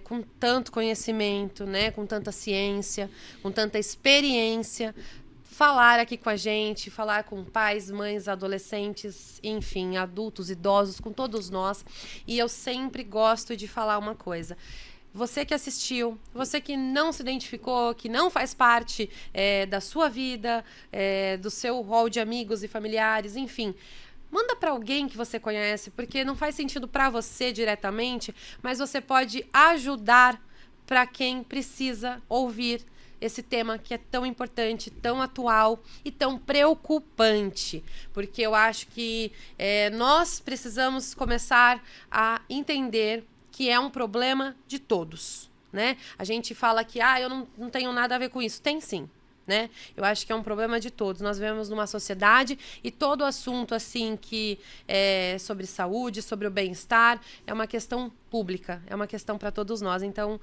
com tanto conhecimento, né? Com tanta ciência, com tanta experiência. Falar aqui com a gente, falar com pais, mães, adolescentes, enfim, adultos, idosos, com todos nós. E eu sempre gosto de falar uma coisa. Você que assistiu, você que não se identificou, que não faz parte da sua vida, do seu rol de amigos e familiares, enfim, manda para alguém que você conhece, porque não faz sentido para você diretamente, mas você pode ajudar para quem precisa ouvir esse tema que é tão importante, tão atual e tão preocupante. Porque eu acho que nós precisamos começar a entender que é um problema de todos, né? A gente fala que eu não tenho nada a ver com isso. Tem sim. Né? Eu acho que é um problema de todos. Nós vivemos numa sociedade e todo assunto assim que é sobre saúde, sobre o bem-estar, é uma questão pública, é uma questão para todos nós. Então,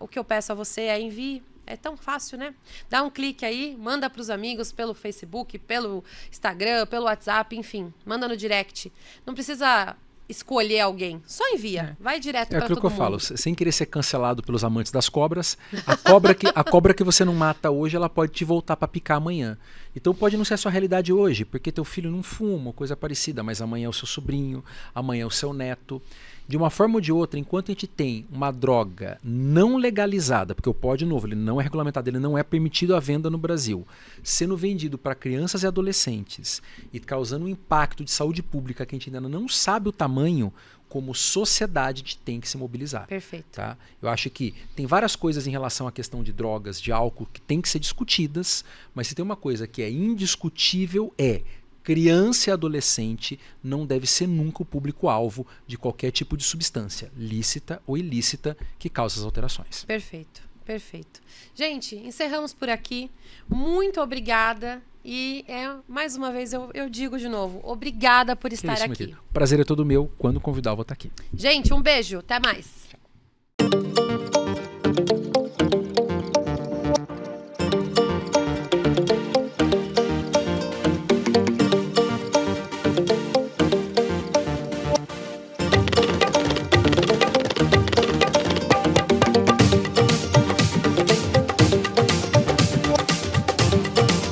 o que eu peço a você é envie. É tão fácil, né? Dá um clique aí, manda para os amigos pelo Facebook, pelo Instagram, pelo WhatsApp, enfim, manda no direct. Não precisa escolher alguém. Só envia. Vai direto
É
pra
aquilo
todo
que eu
mundo.
falo, sem querer ser cancelado pelos amantes das cobras, a cobra que você não mata hoje, ela pode te voltar para picar amanhã. Então pode não ser a sua realidade hoje, porque teu filho não fuma, coisa parecida, mas amanhã é o seu sobrinho, amanhã é o seu neto. De uma forma ou de outra, enquanto a gente tem uma droga não legalizada, porque o pó, de novo, ele não é regulamentado, ele não é permitido a venda no Brasil, sendo vendido para crianças e adolescentes e causando um impacto de saúde pública que a gente ainda não sabe o tamanho, como sociedade a gente tem que se mobilizar.
Perfeito.
Tá? Eu acho que tem várias coisas em relação à questão de drogas, de álcool, que tem que ser discutidas, mas se tem uma coisa que é indiscutível criança e adolescente não deve ser nunca o público-alvo de qualquer tipo de substância, lícita ou ilícita, que causa as alterações.
Perfeito, perfeito. Gente, encerramos por aqui. Muito obrigada. E mais uma vez eu digo de novo, obrigada por estar aqui.
O prazer é todo meu. Quando convidar, eu vou estar aqui.
Gente, um beijo. Até mais.